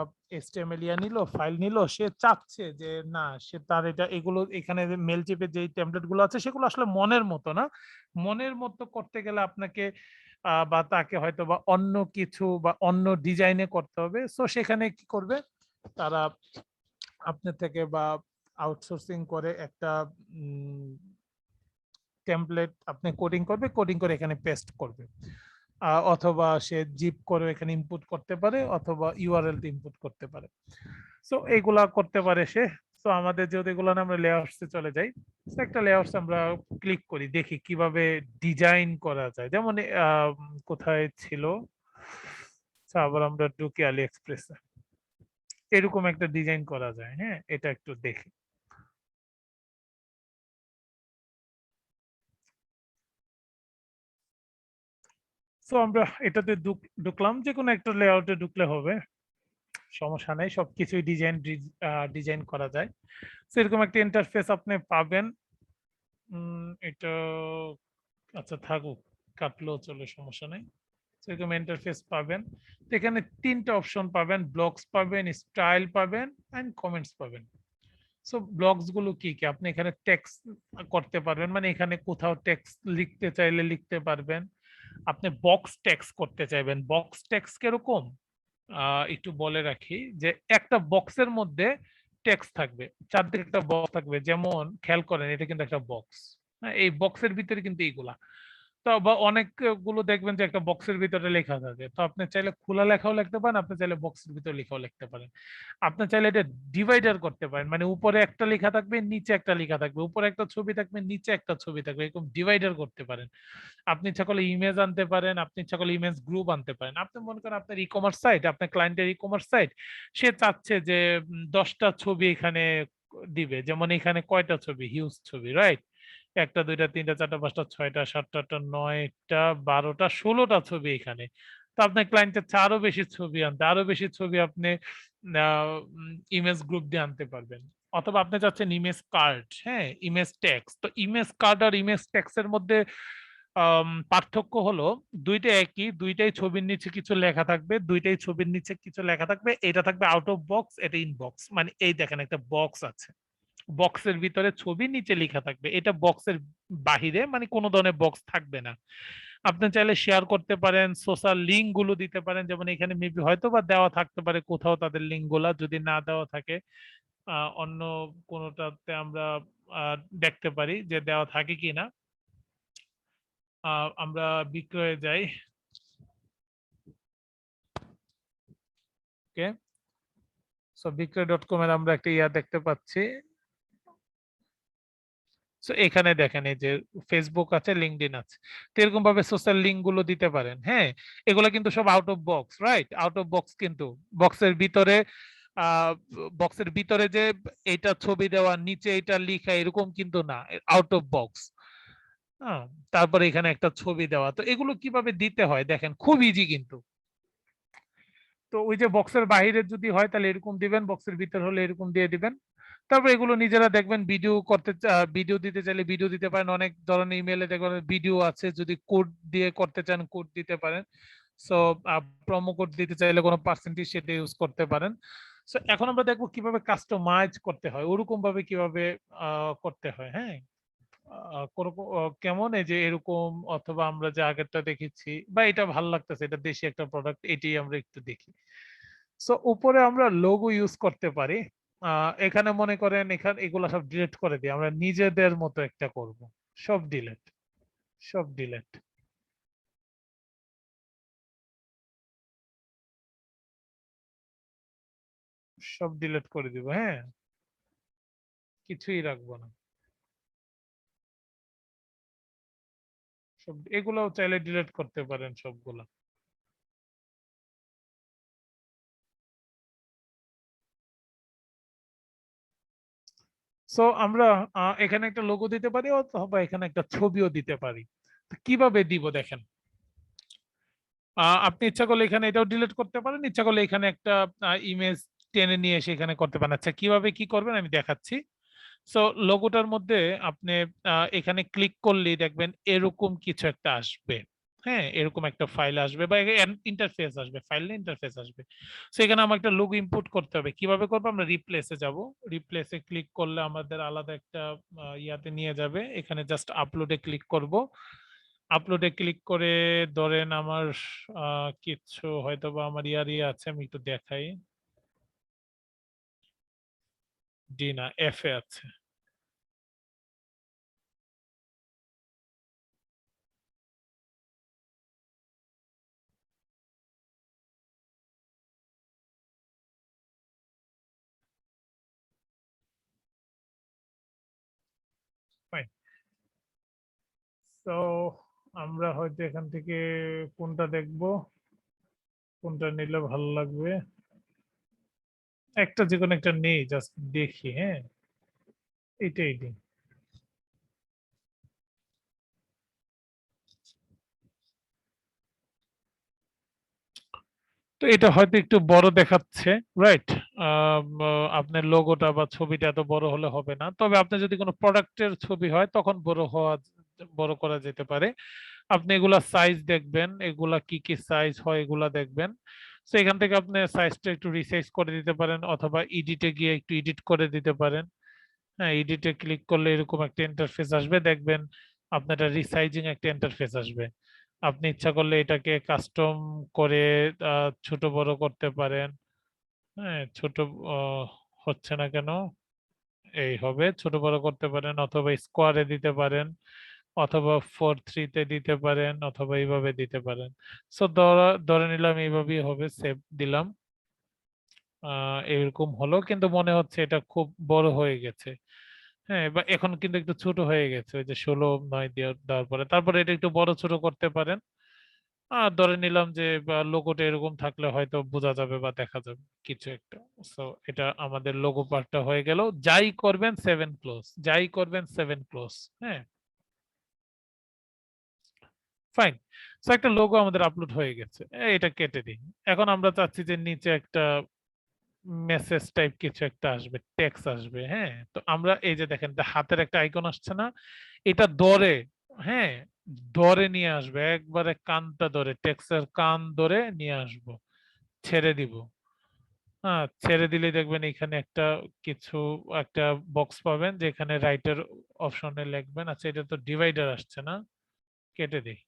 HTML ইয়া নিল, ফাইল নিল, সে চাচ্ছে যে না সে তার এটা এগুলো এখানে মেল চিপে যে টেমপ্লেট গুলো আছে সেগুলো আসলে মনের মতো না। মনের মতো করতে গেলে আপনাকে বা তাকে হয়তো বা অন্য কিছু বা অন্য ডিজাইনে করতে হবে, সো সেখানে কি করবে তারা আপনার থেকে বা আউটসোর্সিং করে একটা টেমপ্লেট আপনি কোডিং করবে, কোডিং করে এখানে পেস্ট করবে, অথবা সে জিপ করে এখানে ইনপুট করতে পারে, অথবা ইউআরএল তে ইনপুট করতে পারে। সো এইগুলা করতে পারে সে। সো আমাদের যেহেতু এগুলো না, আমরা লেআউটসে চলে যাই। So একটা লেআউটস আমরা ক্লিক করি, দেখি কিভাবে ডিজাইন করা যায়। যেমন কোথায় ছিল, আচ্ছা, আবার আমরা ঢুকি আলি এক্সপ্রেসে, এরকম একটা ডিজাইন করা যায়। হ্যাঁ, এটা একটু দেখি। সো আমরা এটাতে ঢুকলাম, যে কোনো একটা লেআউটে ঢুকলে হবে, সমস্যা নেই, সবকিছুই ডিজাইন করা যায়। সেরকম একটা ইন্টারফেস আপনি পাবেন। এটা আচ্ছা থাকুক, কাটলেও চলে, সমস্যা নেই। সেরকম ইন্টারফেস পাবেন। তো এখানে তিনটা অপশন পাবেন, ব্লগস পাবেন, স্টাইল পাবেন, এন্ড কমেন্টস পাবেন। সো ব্লগস গুলো কি কি, আপনি এখানে টেক্সট করতে পারবেন, মানে এখানে কোথাও টেক্সট লিখতে চাইলে লিখতে পারবেন। আপনি বক্স টেক্সট করতে চাইবেন, বক্স টেক্সট কিরকম একটু বলে রাখি, যে একটা বক্সের মধ্যে টেক্সট থাকবে, চারদিকে একটা বক্স থাকবে, যেমন খেয়াল করেন এটা কিন্তু একটা বক্স। হ্যাঁ, এই বক্সের ভিতরে কিন্তু এইগুলা, তো বা অনেকগুলো দেখবেন যে একটা বক্সের ভিতরে লেখা থাকে, তো আপনি চাইলে খোলা লেখাও লিখতে পারেন, আপনি চাইলে বক্সের ভিতরে লেখাও লিখতে পারেন। আপনি চাইলে এটা ডিভাইডার করতে পারেন, মানে উপরে একটা লেখা থাকবে, নিচে একটা লেখা থাকবে, উপরে একটা ছবি থাকবে, নিচে একটা ছবি থাকবে, এরকম ডিভাইডার করতে পারেন। আপনি ইচ্ছা করলে ইমেজ আনতে পারেন, আপনি ইচ্ছা করলে ইমেজ গ্রুপ আনতে পারেন। আপনি মনে করেন আপনার ই কমার্স সাইট, আপনার ক্লায়েন্টের ই কমার্স সাইট, সে চাচ্ছে যে 10টা ছবি এখানে দিবে, যেমন এখানে কয়টা ছবি, হিউজ ছবি, রাইট? একটা, দুইটা, তিনটা, চারটা, পাঁচটা, ছয়টা, সাতটা, আটটা, 9টা, 12টা, 16টা ছবি এখানে। তো আপনার ক্লায়েন্ট চাচ্ছে আরো বেশি ছবি আনতে, আরো বেশি ছবি আপনি ইমেজ গ্রুপ দিয়ে আনতে পারবেন। অথবা আপনি চাচ্ছেন ইমেজ কার্ড, হ্যাঁ, ইমেজ টেক্সট। তো ইমেজ কার্ড আর ইমেজ টেক্সটের মধ্যে পার্থক্য হলো দুইটা একই, দুইটাই ছবির নিচে কিছু লেখা থাকবে, দুইটাই ছবির নিচে কিছু লেখা থাকবে, এটা থাকবে আউট অফ বক্স, এটা ইনবক্স, মানে এই দেখেন একটা বক্স আছে, বক্সের ভিতরে ছবি, নিচে লেখা থাকবে, এটা বক্সের বাহিরে, মানে কোনো ধরনের বক্স থাকবে না। আপনি চাইলে শেয়ার করতে পারেন, সোশ্যাল লিঙ্ক গুলো দিতে পারেন, যেমন এখানে মেবি হয়তো বা দেওয়া থাকতে পারে কোথাও তাদের লিঙ্ক গুলা, যদি না দেওয়া থাকে অন্য কোনোটাতে আমরা দেখতে পারি যে দেওয়া থাকে কিনা। আমরা বিক্রয়ে যাই, ওকে। সো বিক্রয়.com এর আমরা একটা ইয়া দেখতে পাচ্ছি। সো এখানে দেখেন এই যে ফেসবুক আছে, লিঙ্কডইন আছে, তো এরকম ভাবে সোশ্যাল লিঙ্ক গুলো দিতে পারেন। হ্যাঁ, এগুলো কিন্তু সব out of box, right? Out of box, কিন্তু বক্সের ভিতরে বক্সের ভিতরে যে এটা ছবি দেওয়া, নিচে এটা লিখা, এরকম কিন্তু না, আউট অফ বক্স। হ্যাঁ, তারপরে এখানে একটা ছবি দেওয়া, তো এগুলো কিভাবে দিতে হয় দেখেন, খুব ইজি কিন্তু। তো ওই যে বক্সের বাইরে যদি হয় তাহলে এরকম দিবেন, বক্সের ভিতর হলে এরকম দিয়ে দিবেন। তারপর এগুলো নিজেরা দেখবেন, ভিডিও করতে ভিডিও দিতে চাইলে ভিডিও দিতে পারেন, অনেক ধরনের ইমেলে দেখবেন ভিডিও আছে, যদি কোড দিয়ে করতে চান কোড দিতে পারেন। সো প্রোমো কোড দিতে চাইলে কোনো পার্সেন্টেজ সেটা ইউজ করতে পারেন। সো এখন আমরা দেখবো কিভাবে কাস্টমাইজ করতে হয়, ওরকম ভাবে কিভাবে করতে হয়। হ্যাঁ, কেমন এই যে এরকম, অথবা আমরা যে আগেরটা দেখেছি, বা এটা ভালো লাগতেছে, এটা দেশি একটা প্রোডাক্ট, এটাই আমরা একটু দেখি। সো উপরে আমরা লোগো ইউজ করতে পারি। এখানে মনে করেন এখানে এগুলা সব ডিলিট করে দিই, আমরা নিজেদের মতো একটা করব। সব ডিলিট, সব ডিলিট। সব ডিলিট করে দিব। হ্যাঁ, কিছুই রাখবো না। সব এগুলোও চাইলে ডিলিট করতে পারেন সবগুলা। সো আমরা এখানে একটা লোগো দিতে পারি, অথবা এখানে একটা ছবিও দিতে পারি। তো কিভাবে দিব দেখেন, আপনি ইচ্ছা করলে এখানে এটাও ডিলিট করতে পারেন, ইচ্ছা করলে এখানে একটা ইমেজ টেনে নিয়ে এসে এখানে করতে পারেন। আচ্ছা কিভাবে কি করবেন আমি দেখাচ্ছি। সো লোগোটার মধ্যে আপনি এখানে ক্লিক করলেই দেখবেন এরকম কিছু একটা আসবে। হ্যাঁ, এরকম একটা ফাইল আসবে বা ইন্টারফেস আসবে, ফাইল না ইন্টারফেস আসবে। সো এখানে আমার একটা লোগো ইম্পোর্ট করতে হবে। কিভাবে করবো, আমরা রিপ্লেসে যাব। রিপ্লেসে ক্লিক করলে আমাদের আলাদা একটা ইয়াতে নিয়ে যাবে। এখানে জাস্ট আপলোডে ক্লিক করব। আপলোডে ক্লিক করে ধরেন আমার কিছু হয়তো বা আমার ইয়ারই আছে, আমি একটু দেখাই। ডি না, এফ এ আছে। Fine. তো আমরা হয়তো এখান থেকে কোনটা দেখব, কোনটা নিলে ভালো লাগবে। একটা যে কোনো একটা নেই, জাস্ট দেখি। হ্যাঁ, এটাই দিই। তো এটা হয়তো একটু বড় দেখাচ্ছে, রাইট? আপনার লোগোটা বা ছবিটা এত বড় হলে হবে না, তবে আপনার যদি কোনো প্রোডাক্টের ছবি হয় তখন বড় করা যেতে পারে। আপনি এগুলা সাইজ দেখবেন, এগুলা কি কি সাইজ হয় এগুলা দেখবেন। তো এখান থেকে আপনি সাইজটা একটু রিসাইজ করে দিতে পারেন, অথবা এডিটে গিয়ে একটু এডিট করে দিতে পারেন। হ্যাঁ, এডিটে ক্লিক করলে এরকম একটা ইন্টারফেস আসবে, দেখবেন আপনার রিসাইজিং একটা ইন্টারফেস আসবে। আপনি ইচ্ছা করলে এটাকে কাস্টম করে ছোট বড় করতে পারেন। হ্যাঁ, ছোট হচ্ছে না কেন, এই হবে, ছোট বড় করতে পারেন, অথবা স্কোয়ারে দিতে পারেন, অথবা 4:3 দিতে পারেন, অথবা এইভাবে দিতে পারেন। সো ধরে নিলাম এইভাবেই হবে, সেভ দিলাম। এরকম হলো, কিন্তু মনে হচ্ছে এটা খুব বড় হয়ে গেছে। হ্যাঁ, বা এখন কিন্তু একটু ছোট হয়ে গেছে, ওই যে 16:9 দেওয়ার পরে। তারপরে এটা একটু বড় ছোট করতে পারেন। আর ধরে নিলাম যে লোগোটা এরকম থাকলে হয়তো বোঝা যাবে বা দেখা যাবে কিছু একটা। সো এটা আমাদের লোগো পার্টটা হয়ে গেল। যাই করবেন 7 ক্লোজ, যাই করবেন 7 ক্লোজ। হ্যাঁ, ফাইন। সো একটা লোগো আমাদের আপলোড হয়ে গেছে, এটা কেটে দিই। এখন আমরা চাচ্ছি যে নিচে একটা মেসেজ টাইপ কিছু একটা আসবে, টেক্সট আসবে। হ্যাঁ, তো আমরা এই যে দেখেন হাতের একটা আইকন আসছে না, এটা ধরে, হ্যাঁ, ধরে নিয়ে আসবে, একবারে কানটা ধরে, টেক্সটের কান ধরে নিয়ে আসবো, ছেড়ে দিব। হ্যাঁ, ছেড়ে দিলে দেখবেন এখানে একটা কিছু একটা বক্স পাবেন, যেখানে রাইটার অপশনে লিখবেন। আচ্ছা, এটা তো ডিভাইডার আসছে না, কেটে দিই।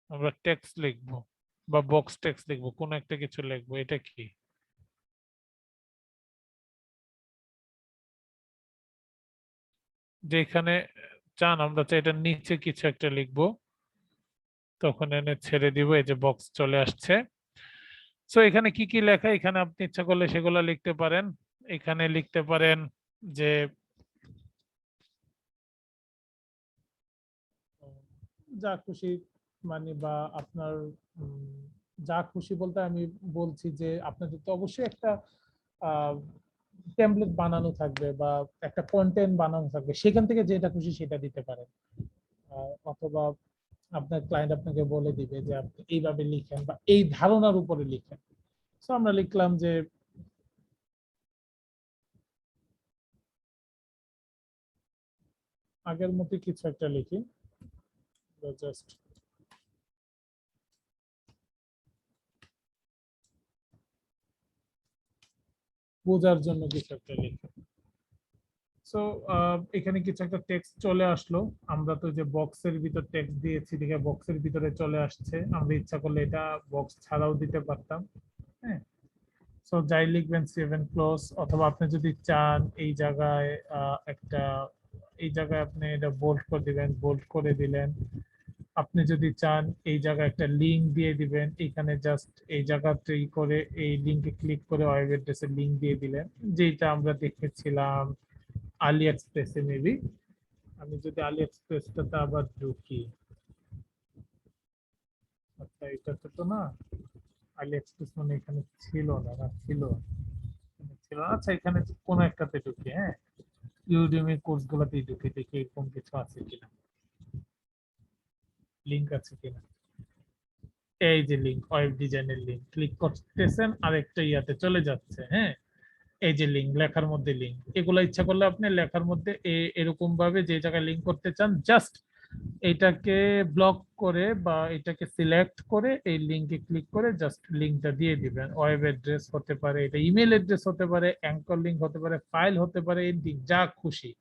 আমরা টেক্সট লিখবো বা বক্স টেক্সট লিখবো, কোনো একটা কিছু লিখবো। এটা কি, যেখানে চান আমরা চাই এটার নিচে কিছু একটা লিখবো, তখন এনে ছেড়ে দিব, এই যে বক্স চলে আসছে। সো এখানে কি কি লেখা, এখানে আপনি ইচ্ছা করলে সেগুলো লিখতে পারেন। এখানে লিখতে পারেন যে যা খুশি, মানে বা আপনার যা খুশি বলতে আমি বলছি যে আপনাদের তো অবশ্যই একটা টেমপ্লেট বানানো থাকবে বা একটা কন্টেন্ট বানানো থাকবে, সেখান থেকে যেটা খুশি সেটা দিতে পারেন। অথবা আপনার ক্লায়েন্ট আপনাকে বলে দিবে যে আপনি এইভাবে লিখেন বা এই ধারণার উপরে লিখেন। সো আমরা লিখলাম যে আগের মতো কিছু একটা লিখি, জাস্ট বোঝার জন্য কিছু একটা লিখি। সো এখানে কিছু একটা টেক্সট চলে আসলো। আমরা তো যে বক্সের ভিতর টেক্সট দিয়েছি দেখে বক্সের ভিতরে চলে আসছে। আমরা ইচ্ছা করলে এটা বক্স ছাড়াও দিতে পারতাম। হ্যাঁ, সো যাই লিখবেন সেভেন ক্লোজ, অথবা আপনি যদি চান এই জায়গায় একটা, এই জায়গায় আপনি এটা বোল্ড করে দিবেন, বোল্ড করে দিলেন। আপনি যদি চান এই জায়গায় একটা লিংক দিয়ে দিবেন, এখানে জাস্ট এই জায়গাতেই করে এই লিংকে ক্লিক করে ওয়েব অ্যাড্রেসের লিংক দিয়ে দিলেন, যেটা আমরা দেখেছিলাম আলি এক্সপ্রেসে মেবি। আমি যদি আলি এক্সপ্রেসটাতে আবার ঢুকি, আচ্ছা এটা তো না, আলি এক্সপ্রেস মানে এখানে ছিল না, না ছিল, ছিল না। আচ্ছা এখানে কোন একটাতে ঢুকি, হ্যাঁ ইউডেমি কোর্স গুলাতেই ঢুকি, দেখি এরকম কিছু আছে কিনা, লিংক আছে কিনা। এই যে লিংক, ওয়েব ডিজাইনের লিংক, ক্লিক করতেছেন আরেকটা ইয়াতে চলে যাচ্ছে। হ্যাঁ, এই যে লিংক, লেখার মধ্যে লিংক, এগুলো ইচ্ছা করলে আপনি লেখার মধ্যে এরকম ভাবে যে জায়গায় লিংক করতে চান জাস্ট এটাকে ব্লক করে বা এটাকে সিলেক্ট করে এই লিংকে ক্লিক করে জাস্ট লিংকটা দিয়ে দিবেন। ওয়েব অ্যাড্রেস হতে পারে, এটা ইমেল অ্যাড্রেস হতে পারে, অ্যাঙ্কর লিংক হতে পারে, ফাইল হতে পারে, এন্ডিং যা খুশি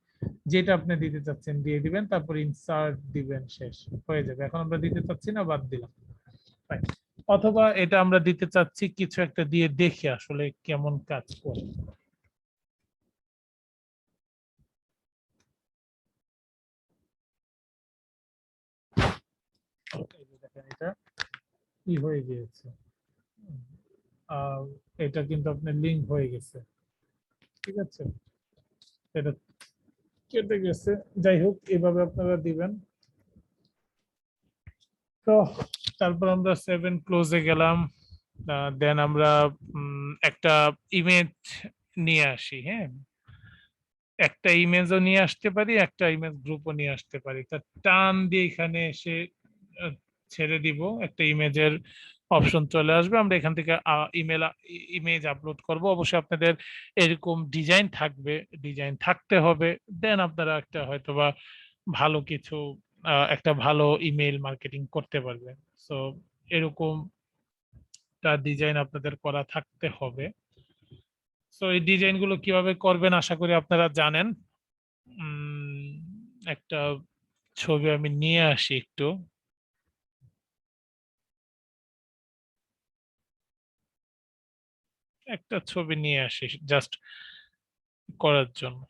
যেটা আপনি দিতে চাচ্ছেন দিয়ে দিবেন, তারপর ইনসার্ট দিবেন, শেষ হয়ে যাবে। এখন আমরা দিতে চাচ্ছি না, বাদ দিলাম। Fine. অথবা এটা আমরা দিতে চাচ্ছি, কিছু একটা দিয়ে দেখি আসলে কেমন কাজ করে। দেখেন এটা কি হয়ে গিয়েছে, এটা কিন্তু আপনার লিংক হয়ে গেছে, ঠিক আছে, এটা কেটে গেছে। যাই হোক, এভাবে আপনারা দিবেন। তো তারপর আমরা সেভেন ক্লোজে গেলাম, দেন আমরা একটা ইমেজ নিয়ে আসি। হ্যাঁ, একটা ইমেজও নিয়ে আসতে পারি, একটা ইমেজ গ্রুপও নিয়ে আসতে পারি। তা টান দিয়ে এখানে এসে আহ, ছেড়ে দিব, একটা ইমেজের অপশন চলে আসবে। আমরা এখান থেকে ইমেজ আপলোড করব। অবশ্যই আপনাদের এরকম ডিজাইন থাকবে, ডিজাইন থাকতে হবে, দেন আপনারা একটা হয়তোবা ভালো কিছু একটা ভালো ইমেল মার্কেটিং করতে পারবেন। সো এরকম ডিজাইন আপনাদের করা থাকতে হবে। সো এই ডিজাইন গুলো কিভাবে করবেন আশা করি আপনারা জানেন। উম, একটা ছবি আমি নিয়ে আসি একটু। একটা ছবি নিয়ে আসি জাস্ট করার জন্য।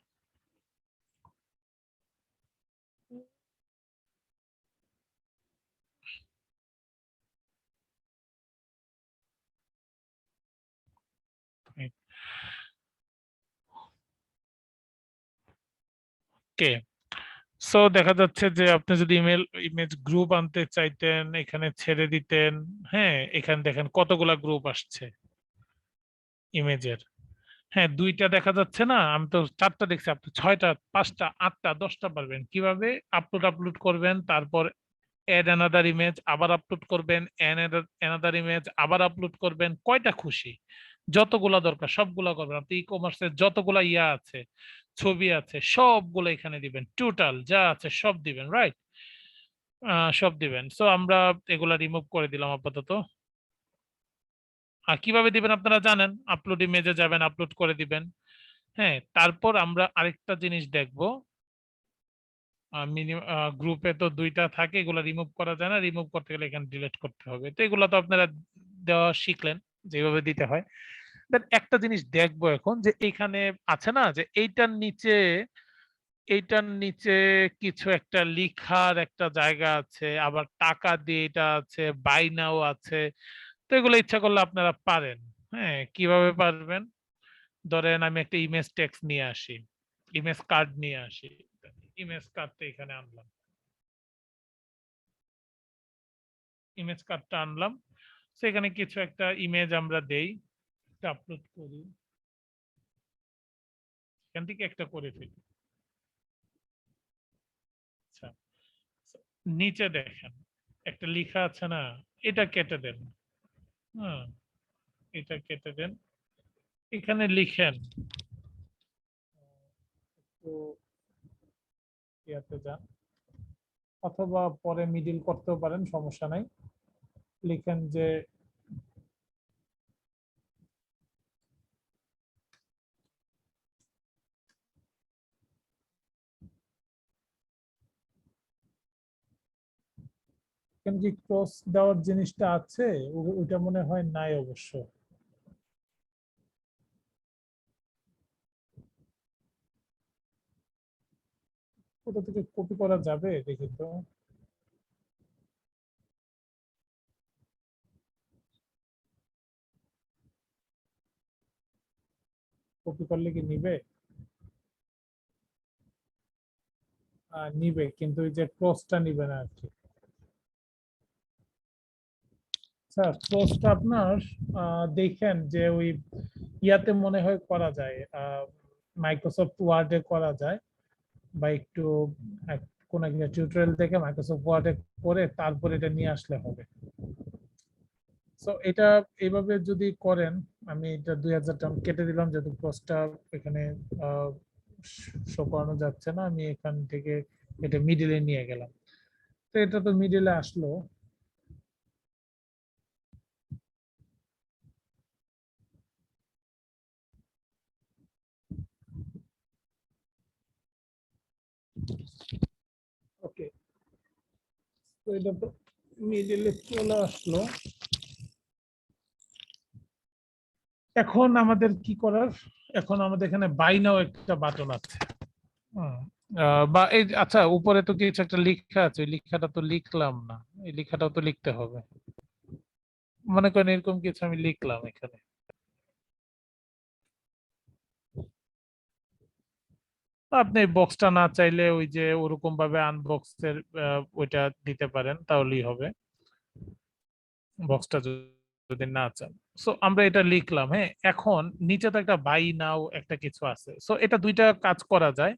ওকে, সো দেখা যাচ্ছে যে আপনি যদি ইমেজ গ্রুপ আনতে চাইতেন এখানে ছেড়ে দিতেন। হ্যাঁ, এখানে দেখেন কতগুলা গ্রুপ আসছে ইমেজের। হ্যাঁ, দুইটা দেখা যাচ্ছে না, আমি তো চারটা দেখছি, আপনি ছয়টা, পাঁচটা, আটটা, 10টা পারবেন। কিভাবে আপলোড করবেন, তারপর এড অ্যানাদার ইমেজ, আবার আপলোড করবেন, অ্যানাদার ইমেজ, আবার আপলোড করবেন, কয়টা খুশি যতগুলা দরকার সবগুলা করবেন। আপনি ই কমার্সের যতগুলা ইয়া আছে, ছবি আছে, সবগুলো এখানে দিবেন, টোটাল যা আছে সব দিবেন, রাইট? সব দিবেন। সো আমরা এগুলা রিমুভ করে দিলাম আপাতত। আর কিভাবে দিবেন আপনারা জানেন, আপলোড ইমেজে যাবেন, আপলোড করে দিবেন। হ্যাঁ, তারপর আমরা আরেকটা জিনিস দেখবো, গ্রুপে তো দুইটা থাকে, এগুলো রিমুভ করা যায় না, রিমুভ করতে গেলে এখানে ডিলিট করতে হবে। তো এগুলো তো আপনারা দেওয়া শিখলেন যেভাবে দিতে হয়। দেন একটা জিনিস দেখবো এখন, যে এখানে আছে না যে এইটার নিচে কিছু একটা লিখার একটা জায়গা আছে, আবার টাকা দিয়ে এটা আছে, বাই নাও আছে। তো এগুলো ইচ্ছা করলে আপনারা পারেন। হ্যাঁ, কিভাবে পারবেন, ধরেন আমি একটা ইমেজ টেক্সট নিয়ে আসি, ইমেজ কার্ড নিয়ে আসি, ইমেজ কার্ডটা এখানে আনলাম, ইমেজ কার্ডটা আনলাম, সেখানে কিছু একটা ইমেজ আমরা দেই, আপলোড করি, এখান থেকে একটা করে ফেলি। আচ্ছা, নিচে দেখেন একটা লেখা আছে না, এটা কেটে দেন। হ্যাঁ, এটা কেটে দেন, এখানে লিখেন তো ইয়াতে যান, অথবা পরে মিডিল করতেও পারেন, সমস্যা নাই। লিখেন যে এখানে কি ক্রস দেওয়ার জিনিসটা আছে? ওইটা মনে হয় নাই অবশ্য। কোথা থেকে কপি করা যাবে দেখি তো। কপি করলে কি নিবে? নিবে, কিন্তু ওই যে ক্রসটা নিবে না আর কি। স্যার ক্রসটা আপনার দেখেন যে ওই ইয়াতে মনে হয় করা যায়, মাইক্রোসফট ওয়ার্ডে করা যায়, বা একটু কোন একটা টিউটোরিয়াল দেখে মাইক্রোসফট ওয়ার্ডে করে তারপর এটা নিয়ে আসলে হবে। সো এটা এইভাবে যদি করেন, আমি এটা 2000 টার্ম কেটে দিলাম, যেহেতু ক্রসটা এখানে শো করানো যাচ্ছে না, আমি এখান থেকে এটা মিডিলে নিয়ে গেলাম। তো এটা তো মিডিলে আসলো। ওকে, তো এটা তো মিডিলে চলে আসলো। এখন আমাদের কি করার, এখন আমাদের এখানে বাই নাও একটা বাটন আছে। হুম, বা এই আচ্ছা, উপরে তো কিছু একটা লেখা আছে, ওই লেখাটা তো লিখলাম না, এই লেখাটাও তো লিখতে হবে। মনে করেন এরকম কিছু আমি লিখলাম এখানে, আপনি বক্সটা না চাইলে ওই যে ওরকম ভাবে আনবক্সের ওইটা দিতে পারেন, তাহলেই হবে। বক্সটা যদি না চান, সো আমরা এটা লিখলাম। হ্যাঁ, এখন নিচে তো একটা বাই নাও একটা কিছু আছে, সো এটা দুইটা কাজ করা যায়।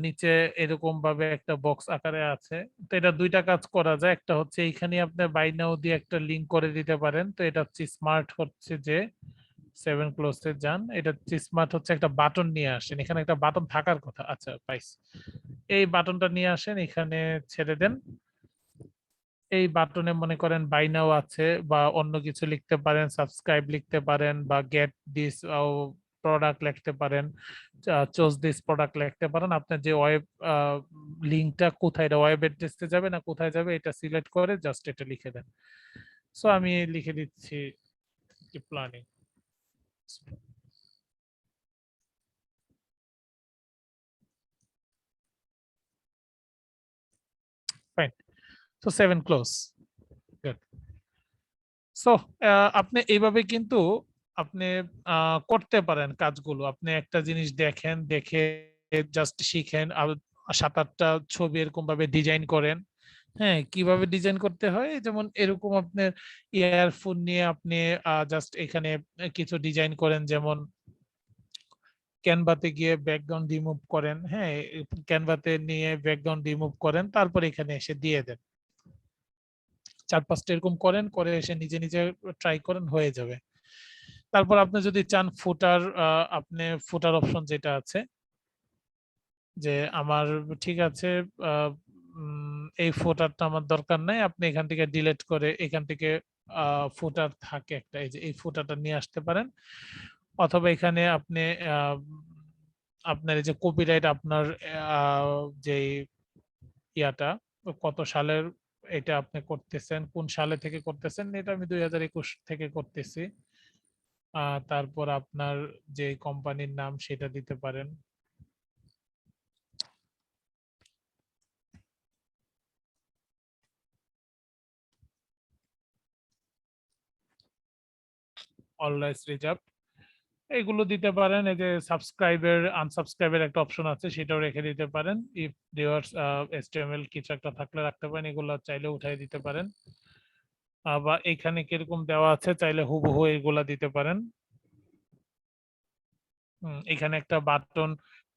নিচে এরকম ভাবে একটা বক্স আকারে আছে, তো এটা দুইটা কাজ করা যায়। একটা হচ্ছে এইখানে আপনি বাই নাও দিয়ে একটা লিংক করে দিতে পারেন, তো এটা হচ্ছে স্মার্ট, হচ্ছে যে 7 ক্লোজে যান, এটা হচ্ছে স্মার্ট, হচ্ছে একটা বাটন নিয়ে আসেন, এখানে একটা বাটন থাকার কথা। আচ্ছা পাইস, এই বাটনটা নিয়ে আসেন, এখানে ছেড়ে দেন। এই বাটনে মনে করেন বাই নাও আছে, বা অন্য কিছু লিখতে পারেন, সাবস্ক্রাইব লিখতে পারেন, বা গেট দিস প্রোডাক্ট লিখতে পারেন, চুজ দিস প্রোডাক্ট লিখতে পারেন। আপনার যে ওয়েব লিঙ্কটা কোথায়, এটা ওয়েব অ্যাড্রেসে যাবে না কোথায় যাবে, এটা সিলেক্ট করে জাস্ট এটা লিখে দেন। সো আমি লিখে দিচ্ছি planning. Fine, so 7 close. Good. So আপনি এইভাবে কিন্তু আপনি করতে পারেন কাজগুলো। আপনি একটা জিনিস দেখেন, দেখে জাস্ট শিখেন, আর 7-8টা ছবি এরকম ভাবে ডিজাইন করেন। হ্যাঁ, কিভাবে ডিজাইন করতে হয়, যেমন এরকম আপনার ইয়ারফোন নিয়ে আপনি জাস্ট এখানে কিছু ডিজাইন করেন, যেমন ক্যানভাতে গিয়ে ব্যাকগ্রাউন্ড রিমুভ করেন। হ্যাঁ, ক্যানভাতে নিয়ে ব্যাকগ্রাউন্ড রিমুভ করেন, তারপর এখানে এসে দিয়ে দেন। 4-5টা এরকম করেন, করে এসে নিজে নিজে ট্রাই করেন, হয়ে যাবে। তারপর আপনি যদি চান ফুটার, আপনি ফুটার অপশন যেটা আছে, যে আমার ঠিক আছে, এই ফুটারটা আমার দরকার নাই, আপনি এখান থেকে ডিলিট করে এখান থেকে ফুটার থাকে একটা, এই যে এই ফুটারটা নিয়ে আসতে পারেন। অথবা এখানে আপনি আহ, আপনার এই যে কপিরাইট, আপনার যে ইয়াটা কত সালের, এটা আপনি করতেছেন, কোন সালে থেকে করতেছেন, এটা আমি 2021 থেকে করতেছি। তারপর আপনার যে কোম্পানির নাম সেটা দিতে পারেন। অলওয়েজ রিজার্ভ, এগুলো দিতে পারেন। এই যে সাবস্ক্রাইবের আনসাবস্ক্রাইবের একটা অপশন আছে, সেটাও রেখে দিতে পারেন। ইফ দেওয়ার HTML কিছু একটা থাকলে রাখতে পারেন, এগুলো চাইলে উঠাই দিতে পারেন। বা এখানে কিরকম দেওয়া আছে, চাইলে হুবহু এগুলা দিতে পারেন। এখানে একটা বাটন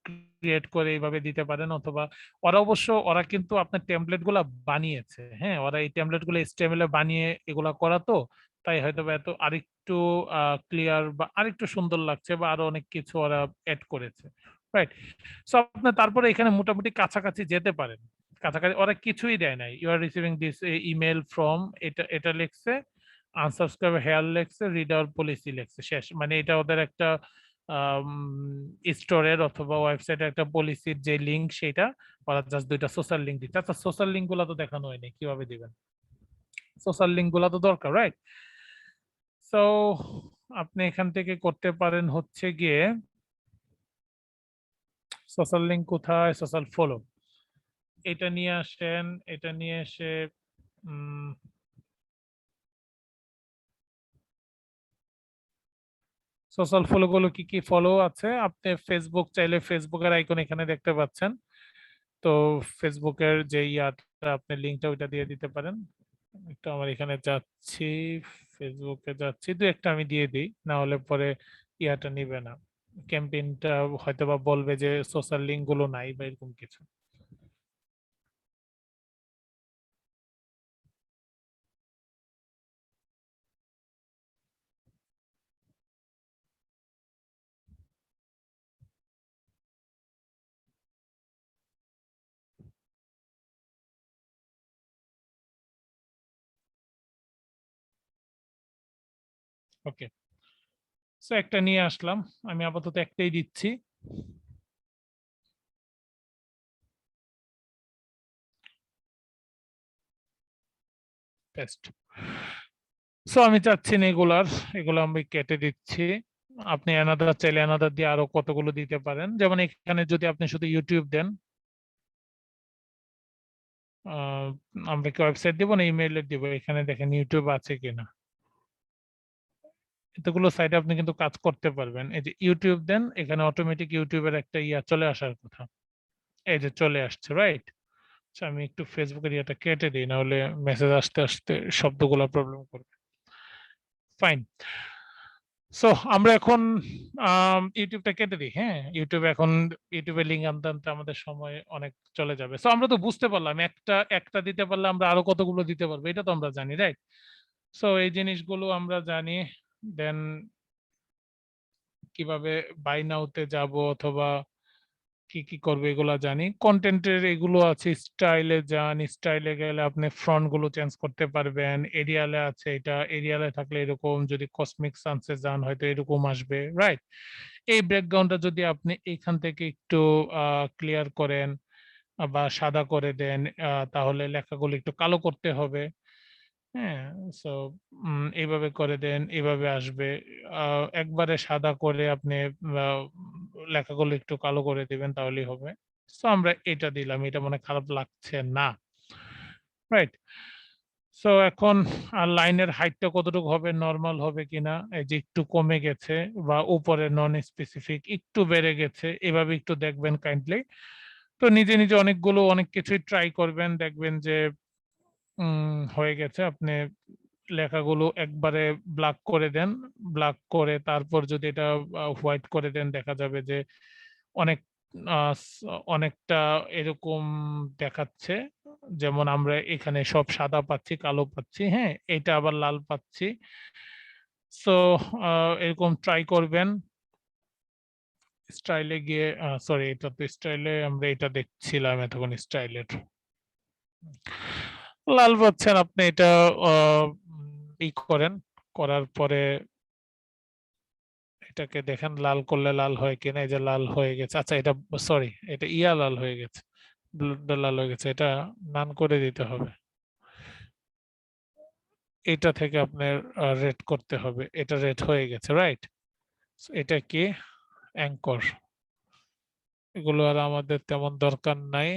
ক্রিয়েট করে এইভাবে দিতে পারেন, অথবা ওরা কিন্তু আপনার টেমপ্লেট গুলা বানিয়েছে, হ্যাঁ, ওরা এই টেমপ্লেট গুলো HTML এ বানিয়ে এগুলা করা তো, তাই হয়তো বা এত আরেকটু ক্লিয়ার বা আরেকটু সুন্দর লাগছে, বা আরো অনেক কিছু ওরা অ্যাড করেছে, রাইট? সো আপনি তারপরে এখানে মোটামুটি কাছাকাছি যেতে পারেন। কাছাকাছি ওরা কিছুই দেয় নাই, you are receiving this email from, এটা লিখছে, আনসাবস্ক্রাইব হেয়ার লেখছে, রিডার পলিসি লেখছে, শেষ। মানে এটা ওদের একটা স্টোরের অথবা ওয়েবসাইটের একটা পলিসির যে লিঙ্ক, সেটা ওরা জাস্ট দুইটা সোশ্যাল লিঙ্ক দিচ্ছে। আচ্ছা, সোশ্যাল লিঙ্ক গুলা তো দেখানো হয়নি, কিভাবে দিবেন? সোশ্যাল লিঙ্ক গুলা তো দরকার, রাইট? সো আপনি এখান থেকে করতে পারেন হচ্ছে গিয়ে, সোশ্যাল লিঙ্ক কোথায়? সোশ্যাল ফলো, এটা নিয়ে আসেন, এটা নিয়ে এসে সোশ্যাল ফলো গুলো কি কি ফলো আছে, আপনি ফেসবুক চাইলে ফেসবুকের আইকন এখানে দেখতে পাচ্ছেন, তো ফেসবুকের যে ইয়াটা আপনি লিঙ্কটা ওইটা দিয়ে দিতে পারেন। একটু আমার এখানে যাচ্ছি, ফেসবুকে যাচ্ছি, দু একটা আমি দিয়ে দিই, না হলে পরে ইয়াটা নিবে না, ক্যাম্পেইনটা হয়তো বা বলবে যে সোশ্যাল লিঙ্ক গুলো নাই বা এরকম কিছু। ওকে, সো একটা নিয়ে আসলাম, আমি আপাতত একটাই দিচ্ছি। পেস্ট। সো আমি চাচ্ছি না এগুলো আমি কেটে দিচ্ছি। আপনি অ্যানাদার চাইলে অ্যানাদার দিয়ে আরো কতগুলো দিতে পারেন, যেমন এখানে যদি আপনি শুধু ইউটিউব দেন, আমরা কি ওয়েবসাইট দিব না ইমেইলে দিব? এখানে দেখেন ইউটিউব আছে কিনা, এতগুলো সাইটে আপনি কিন্তু কাজ করতে পারবেন। এই যে ইউটিউব দেন, এখানে অটোমেটিক ইউটিউবের একটা ইয়া চলে আসার কথা, এই যে চলে আসছে, রাইট? আমি একটু ফেসবুকের ইয়েটা কেটে দিই, না হলে মেসেজ আসতে আসতে শব্দগুলো প্রবলেম করবে। ফাইন। সো আমরা এখন ইউটিউবটা কেটে দিই, হ্যাঁ, ইউটিউবের লিঙ্ক আনতে আনতে আমাদের সময় অনেক চলে যাবে। সো আমরা তো বুঝতে পারলাম একটা একটা দিতে পারলে আমরা আরো কতগুলো দিতে পারবো, এটা তো আমরা জানি, রাইট? সো এই জিনিসগুলো আমরা জানি। দেন কিভাবে বাই নাউতে যাব অথবা কি কি করবে এগুলো জানি। কন্টেন্টের এগুলো আছে, স্টাইলে যান, স্টাইলে গেলে আপনি ফ্রন্ট গুলো চেঞ্জ করতে পারবেন। এরিয়ালে আছে, এটা এরিয়ালে থাকলে এরকম, যদি কসমিক সানসে যান হয়তো এরকম আসবে, রাইট? এই ব্যাকগ্রাউন্ডটা যদি আপনি এখান থেকে একটু ক্লিয়ার করেন বা সাদা করে দেন, তাহলে লেখাগুলো একটু কালো করতে হবে, হ্যাঁ। সো এইভাবে করে দেন, এইভাবে আসবে। একবারে সাদা করে আপনি লেখাগুলো একটু কালো করে দিবেন, তাহলেই হবে। সো আমরা এটা দিলাম, এটা মনে হয় খারাপ লাগছে না, রাইট? সো এখন লাইনের হাইটটা কতটুকু হবে, নরমাল হবে কিনা, এই যে একটু কমে গেছে বা উপরে নন স্পেসিফিক একটু বেড়ে গেছে, এভাবে একটু দেখবেন কাইন্ডলি। তো নিজে নিজে অনেক কিছুই ট্রাই করবেন, দেখবেন যে হয়ে গেছে। আপনি লেখাগুলো একবারে ব্ল্যাক করে দেন, ব্ল্যাক করে তারপর যদি এটা হোয়াইট করে দেন, দেখা যাবে যে অনেক অনেকটা এরকম দেখাচ্ছে। যেমন আমরা এখানে সব সাদা পাচ্ছি, কালো পাচ্ছি, হ্যাঁ, এটা আবার লাল পাচ্ছি। সো এরকম ট্রাই করবেন। স্টাইলে গিয়ে, সরি, এটা তো স্টাইলে আমরা এটা দেখছিলাম এতক্ষণ, স্টাইলের লাল পাচ্ছেন আপনি, এটা ই করেন, করার পরে এটাকে দেখেন লাল করলে লাল হয় কিনা, এই যে লাল হয়ে গেছে। আচ্ছা, এটা সরি, এটা লাল হয়ে গেছে, ব্লুটা লাল হয়ে গেছে, এটা নান করে দিতে হবে। এটা থেকে আপনার রেড করতে হবে, এটা রেড হয়ে গেছে, রাইট? এটা কি অ্যাঙ্কর, এগুলো আর আমাদের তেমন দরকার নাই।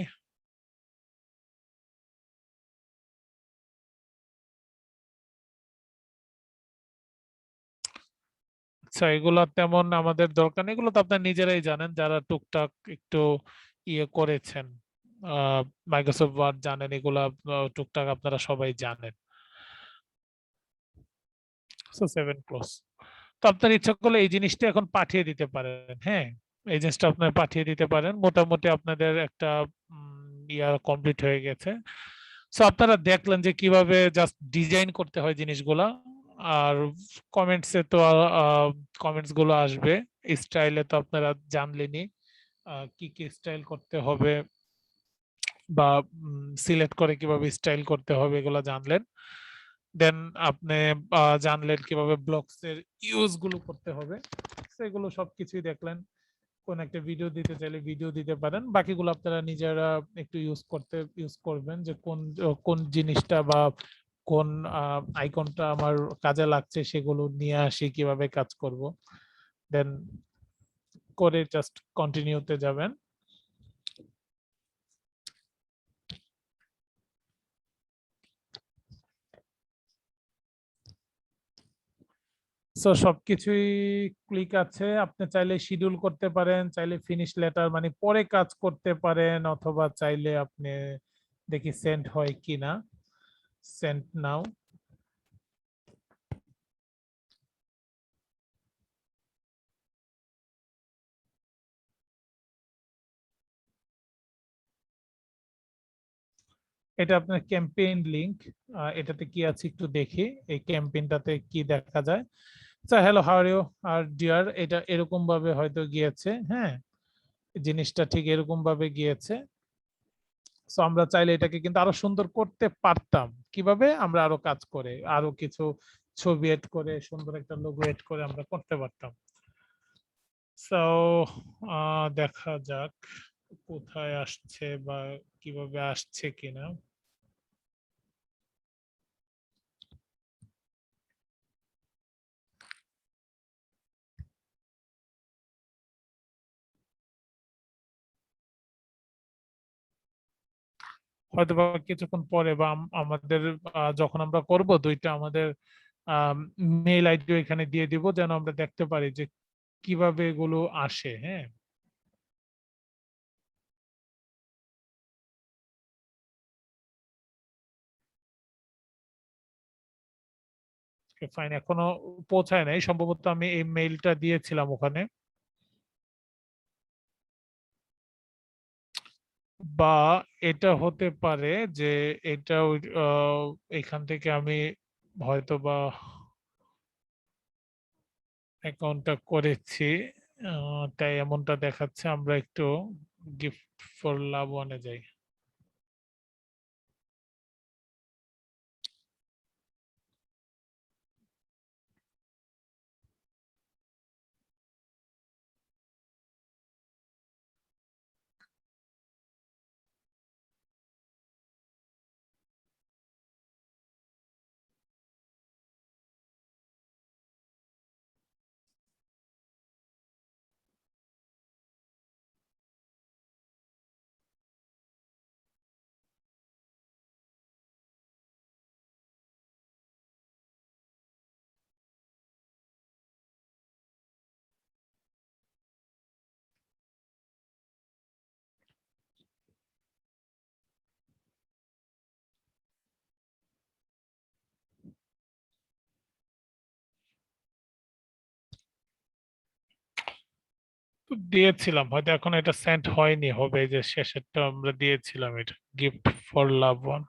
আচ্ছা, এগুলো তেমন আমাদের দরকার নেই, এগুলো তো আপনার নিজেরাই জানেন যারা টুকটাক একটু ইয়ে করেছেন, মাইক্রোসফট ওয়ার্ড জানেন, এগুলা টুকটাক আপনারা সবাই জানেন। So 7 close. তো আপনার ইচ্ছা করলে এই জিনিসটা এখন পাঠিয়ে দিতে পারেন, হ্যাঁ। এই জিনিসটা আপনারা পাঠিয়ে দিতে পারেন। মোটামুটি আপনাদের একটা ইয়ার কমপ্লিট হয়ে গেছে। সো আপনারা দেখলেন যে কিভাবে জাস্ট ডিজাইন করতে হয় জিনিসগুলা। আর কমেন্টসে তো কমেন্টস গুলো আসবে, স্টাইলে তো আপনারা জানলেনই কি কি স্টাইল করতে হবে বা সিলেক্ট করে কিভাবে স্টাইল করতে হবে এগুলো জানলেন। দেন আপনি জানলেন কিভাবে ব্লকস এর ইউজ গুলো করতে হবে, সেগুলো সবকিছুই দেখলেন। কোন একটা ভিডিও দিতে চাইলে ভিডিও দিতে পারেন, বাকিগুলো আপনারা নিজেরা একটু ইউজ করবেন যে কোন কোন জিনিসটা বা কোন আইকনটা আমার কাজে লাগছে সেগুলো নিয়ে আসি কিভাবে কাজ করব। দেন করে জাস্ট কন্টিনিউতে যাবেন। সো সবকিছুই ক্লিক আছে, আপনি চাইলে শিডিউল করতে পারেন, চাইলে ফিনিশ লেটার মানে পরে কাজ করতে পারেন, অথবা চাইলে আপনি দেখি সেন্ড হয় কিনা, সেন্ড নাও। এটা আপনার ক্যাম্পেইন লিংক, এটাতে কি আছে একটু দেখি, এই ক্যাম্পেইনটাতে কি দেখা যায়। আচ্ছা, হ্যালো, হাউ আর ইউ আর ডিয়ার, এটা এরকম ভাবে হয়তো গিয়েছে। হ্যাঁ, জিনিসটা ঠিক এরকম ভাবে গিয়েছে। সো আমরা চাইলে এটাকে কিন্তু আরো সুন্দর করতে পারতাম। কিভাবে? আমরা আরো কাজ করে আরো কিছু ছবি এড করে সুন্দর একটা লোগো এড করে আমরা করতে পারতাম। সো দেখা যাক কোথায় আসছে বা কিভাবে আসছে কিনা। হয়তো বা কিছুক্ষণ পরে বা আমাদের যখন আমরা করব দুইটা আমাদের মেইল আইডিও এখানে দিয়ে দিব, যেন আমরা দেখতে পারি যে কিভাবে এগুলো আসে। হ্যাঁ, ফাইন, এখনো পৌঁছায় নাই, সম্ভবত আমি এই মেইলটা দিয়েছিলাম ওখানে। বা এটা হতে পারে যে এটা এখান থেকে আমি হয়তো বা অ্যাকাউন্টটা করেছি, তাই এমনটা দেখাচ্ছে। আমরা একটু গিফট ফর লাভ ওয়ানে যাই। তো দিয়েছিলাম, হয়তো এখন এটা সেন্ড হয়নি, হবে যে শেষেরটা আমরা দিয়েছিলাম, এটা গিফট ফর লাভ ওয়ান।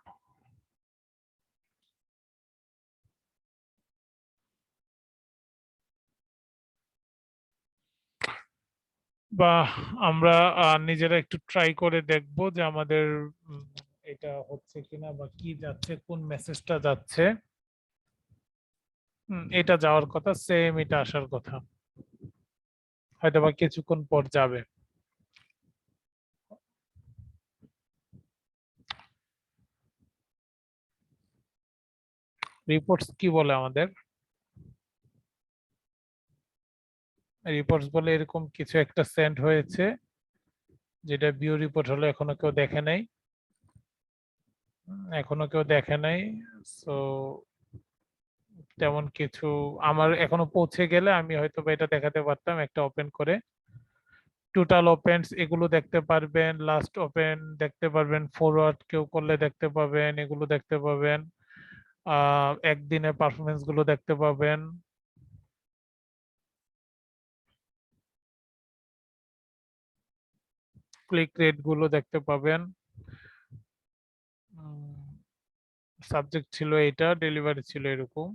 বা আমরা নিজেরা একটু ট্রাই করে দেখবো যে আমাদের এটা হচ্ছে কিনা বা কি যাচ্ছে, কোন মেসেজটা যাচ্ছে। এটা যাওয়ার কথা, সেম এটা আসার কথা, হয়তো বা কিছুক্ষণ পর যাবে। রিপোর্টস কি বলে আমাদের? রিপোর্টস বলে এরকম কিছু একটা সেন্ড হয়েছে, যেটা ভিউ রিপোর্ট হলো, এখনো কেউ দেখে নাই। এখনো কেউ দেখে নাই। সো তেমন কিছু আমার এখনো পৌঁছে গেলে আমি হয়তো বা এটা দেখাতে পারতাম, একটা ওপেন করে টোটাল ওপেনস এগুলো দেখতে পারবেন, লাস্ট ওপেন দেখতে পারবেন, ফরওয়ার্ড কেউ করলে দেখতে পাবেন, এগুলো দেখতে পাবেন, একদিনের পারফরমেন্স গুলো দেখতে পাবেন। ক্লিক রেট গুলো দেখতে পাবেন। সাবজেক্ট ছিল এটা, ডেলিভারি ছিল এরকম।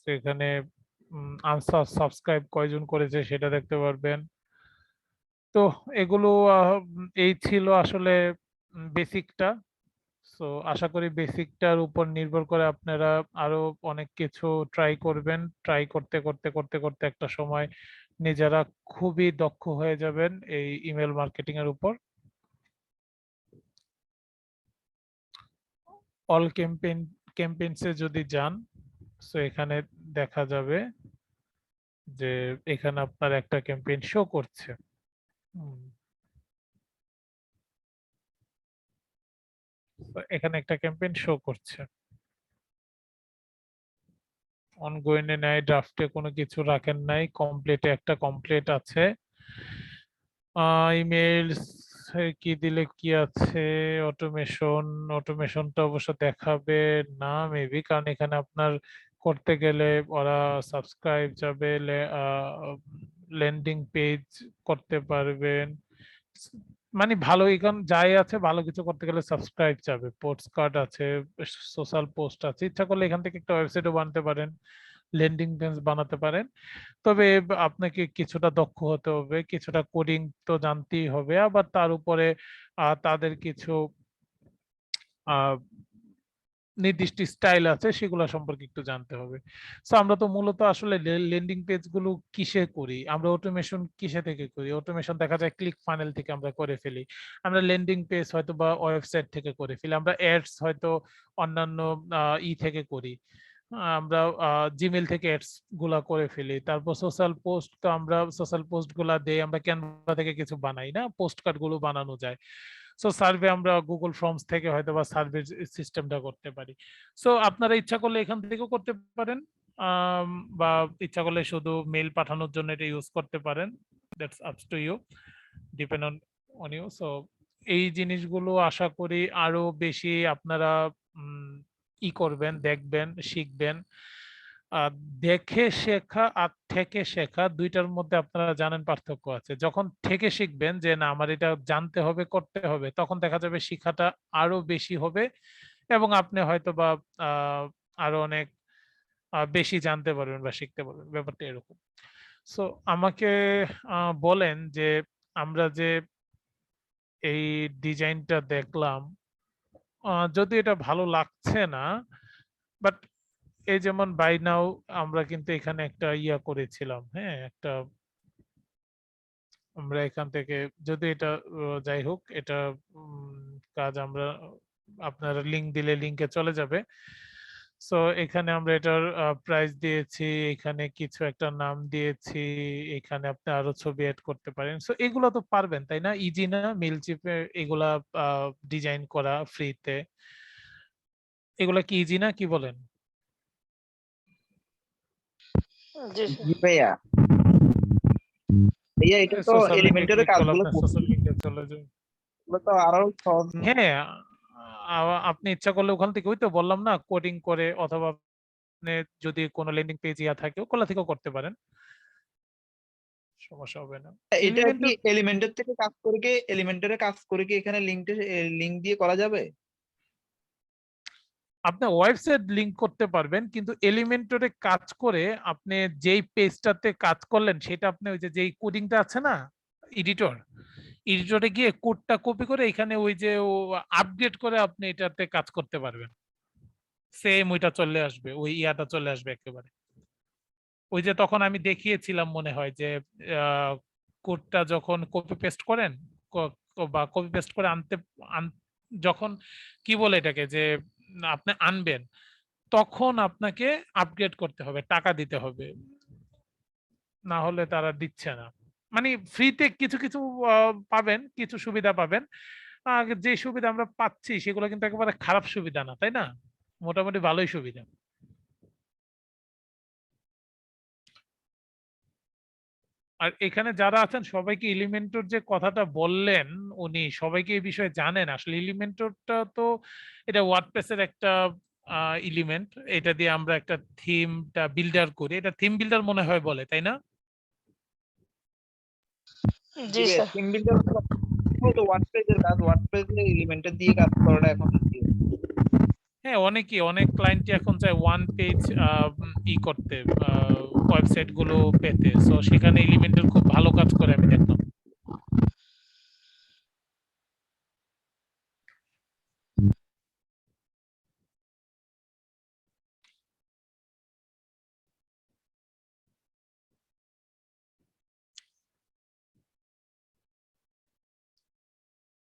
তো এখানে আনসার সাবস্ক্রাইব কয়জন করেছে সেটা দেখতে পারবেন। তো এগুলো এই ছিল আসলে বেসিকটা। সো আশা করি বেসিকটার উপর নির্ভর করে আপনারা আরো অনেক কিছু ট্রাই করবেন। ট্রাই করতে করতে করতে করতে একটা সময় নিজেরা খুবই দক্ষ হয়ে যাবেন এই ইমেল মার্কেটিং এর উপর। অল ক্যাম্পেইনসে যদি যান, সো এখানে দেখা যাবে যে এখানে আপনার একটা ক্যাম্পেইন শো করছে। তো এখানে একটা ক্যাম্পেইন শো করছে। অনগোয়িং এ নাই, ড্রাফটে কোনো কিছু রাখেন নাই, কমপ্লিটে একটা কমপ্লিট আছে। ইমেইলস কি দিলে কি আছে, অটোমেশনটা অবশ্য দেখাবে না মেবি, কারণ এখানে আপনার করতে গেলে ওরা সাবস্ক্রাইব যাবে, ল্যান্ডিং পেজ করতে পারবেন, মানে ভালো এখন যাই আছে ভালো কিছু করতে গেলে সাবস্ক্রাইব যাবে, পোস্ট কার্ড আছে, সোশ্যাল পোস্ট আছে, ইচ্ছা করলে এখান থেকে একটা ওয়েবসাইটও বানাতে পারেন, ল্যান্ডিং পেজ বানাতে পারেন। তবে আপনাকে কিছুটা দক্ষ হতে হবে, কিছুটা কোডিং তো জানতেই হবে, আবার তার উপরে তাদের কিছু নির্দিষ্ট স্টাইল আছে সেগুলো সম্পর্কে একটু জানতে হবে। সো আমরা তো মূলত আসলে ল্যান্ডিং পেজ গুলো কিসে করি, আমরা অটোমেশন কিসে থেকে করি, অটোমেশন দেখা যায় ক্লিক ফানেল থেকে আমরা করে ফেলি, আমরা ল্যান্ডিং পেজ হয়তো বা ওয়েবসাইট থেকে করে ফেলি, আমরা অ্যাডস হয়তো অন্যান্য থেকে করি, আমরা জিমেল থেকে অ্যাডস গুলা করে ফেলি, তারপর সোশ্যাল পোস্ট তো আমরা সোশ্যাল পোস্ট গুলা দেই, আমরা ক্যানভা থেকে কিছু বানাই না, পোস্ট কার্ড গুলো বানানো যায়। সো সার্ভে আমরা গুগল ফর্মস থেকে হয়তো বা সার্ভে সিস্টেমটা করতে পারি। সো আপনারা ইচ্ছা করলে এখান থেকেও করতে পারেন, বা ইচ্ছা করলে শুধু মেল পাঠানোর জন্য এটা ইউজ করতে পারেন, that's ups to you, depend on you. So এই জিনিসগুলো আশা করি আরো বেশি আপনারা করবেন, দেখবেন, শিখবেন। দেখে শেখা আর থেকে শেখা দুইটার মধ্যে আপনারা জানেন পার্থক্য আছে। যখন থেকে শিখবেন যে না আমার এটা জানতে হবে, করতে হবে, তখন দেখা যাবে শিখাটা আরো বেশি হবে এবং আপনি হয়তো বা আরো অনেক বেশি জানতে পারবেন বা শিখতে পারবেন, ব্যাপারটা এরকম। সো আমাকে বলেন যে আমরা যে এই ডিজাইনটা দেখলাম, যদি এটা ভালো লাগছে না, বাট এই যেমন বাই নাও আমরা কিন্তু এখানে একটা করেছিলাম, হ্যাঁ, একটা আমরা এখান থেকে যদি এটা যাই হোক এটা কাজ আমরা আপনারা লিংক দিলে লিংকে চলে যাবে। সো এখানে আমরা এটার প্রাইস দিয়েছি, এখানে কিছু একটা নাম দিয়েছি, এখানে আপনি আরো ছবি অ্যাড করতে পারেন। সো এগুলো তো পারবেন তাই না, ইজি না মেইলচিপে এগুলা ডিজাইন করা ফ্রিতে, এগুলা কি ইজি না, কি বলেন? জি জি ভাইয়া, ভাইয়া এটা তো সোশ্যাল লিংকে এলিমেন্টারের ক্লিক করলে কাজগুলো আপনার সোশ্যাল লিংকে চলে যাবে। তো আরো সহজ। হ্যাঁ, আপনি ইচ্ছা করলে ওখান থেকে, ওই তো বললাম না, কোডিং করে অথবা আপনি যদি কোনো ল্যান্ডিং পেজ থাকে ওগুলা থেকেও করতে পারেন, সমস্যা হবে না। এটা কি এলিমেন্টর এলিমেন্টার থেকে কাজ করে কি, এলিমেন্টারে কাজ করে কি এখানে লিংক দিয়ে করা যাবে? আপনি ওয়েবসাইট লিংক করতে পারবেন, কিন্তু এলিমেন্টরে কাজ করে আপনি যেই পেজটাতে কাজ করলেন সেটা আপনি ওই যে যেই কোডিংটা আছে না, এডিটরে গিয়ে কোডটা কপি করে এখানে ওই যে আপডেট করে আপনি এটাতে কাজ করতে পারবেন, সেম ওইটা চলে আসবে, ওই ইয়াটা চলে আসবে একেবারে। ওই যে তখন আমি দেখিয়েছিলাম মনে হয় যে কোডটা যখন কপি পেস্ট করেন বা কপি পেস্ট করে যখন কি বলে এটাকে যে আপনি আনবেন, তখন আপনাকে আপগ্রেড করতে হবে, টাকা দিতে হবে, না হলে তারা দিচ্ছে না। মানে ফ্রিতে কিছু কিছু পাবেন, কিছু সুবিধা পাবেন, যে সুবিধা আমরা পাচ্ছি সেগুলো কিন্তু একেবারে খারাপ সুবিধা না, তাই না, মোটামুটি ভালোই সুবিধা। আর এখানে যারা আছেন সবাইকে এলিমেন্টর যে কথাটা বললেন উনি সবাইকে এই বিষয়ে জানেন, আসলে এলিমেন্টরটা তো এটা ওয়ার্ডপ্রেসের একটা এলিমেন্ট, এটা দিয়ে আমরা একটা থিমটা বিল্ডার করি, এটা থিম বিল্ডার মনে হয় বলে, তাই না? জি স্যার। টিম বিল্ডার তো ওয়ার্ডপ্রেসের কাজ, ওয়ার্ডপ্রেসে এলিমেন্টর দিয়ে কাজ করাটা এখন হ্যাঁ, অনেক ক্লায়েন্টই এখন চায় ওয়ান পেজ করতে ওয়েবসাইট গুলো পেতে। সো সেখানে এলিমেন্টর খুব ভালো কাজ করে আমি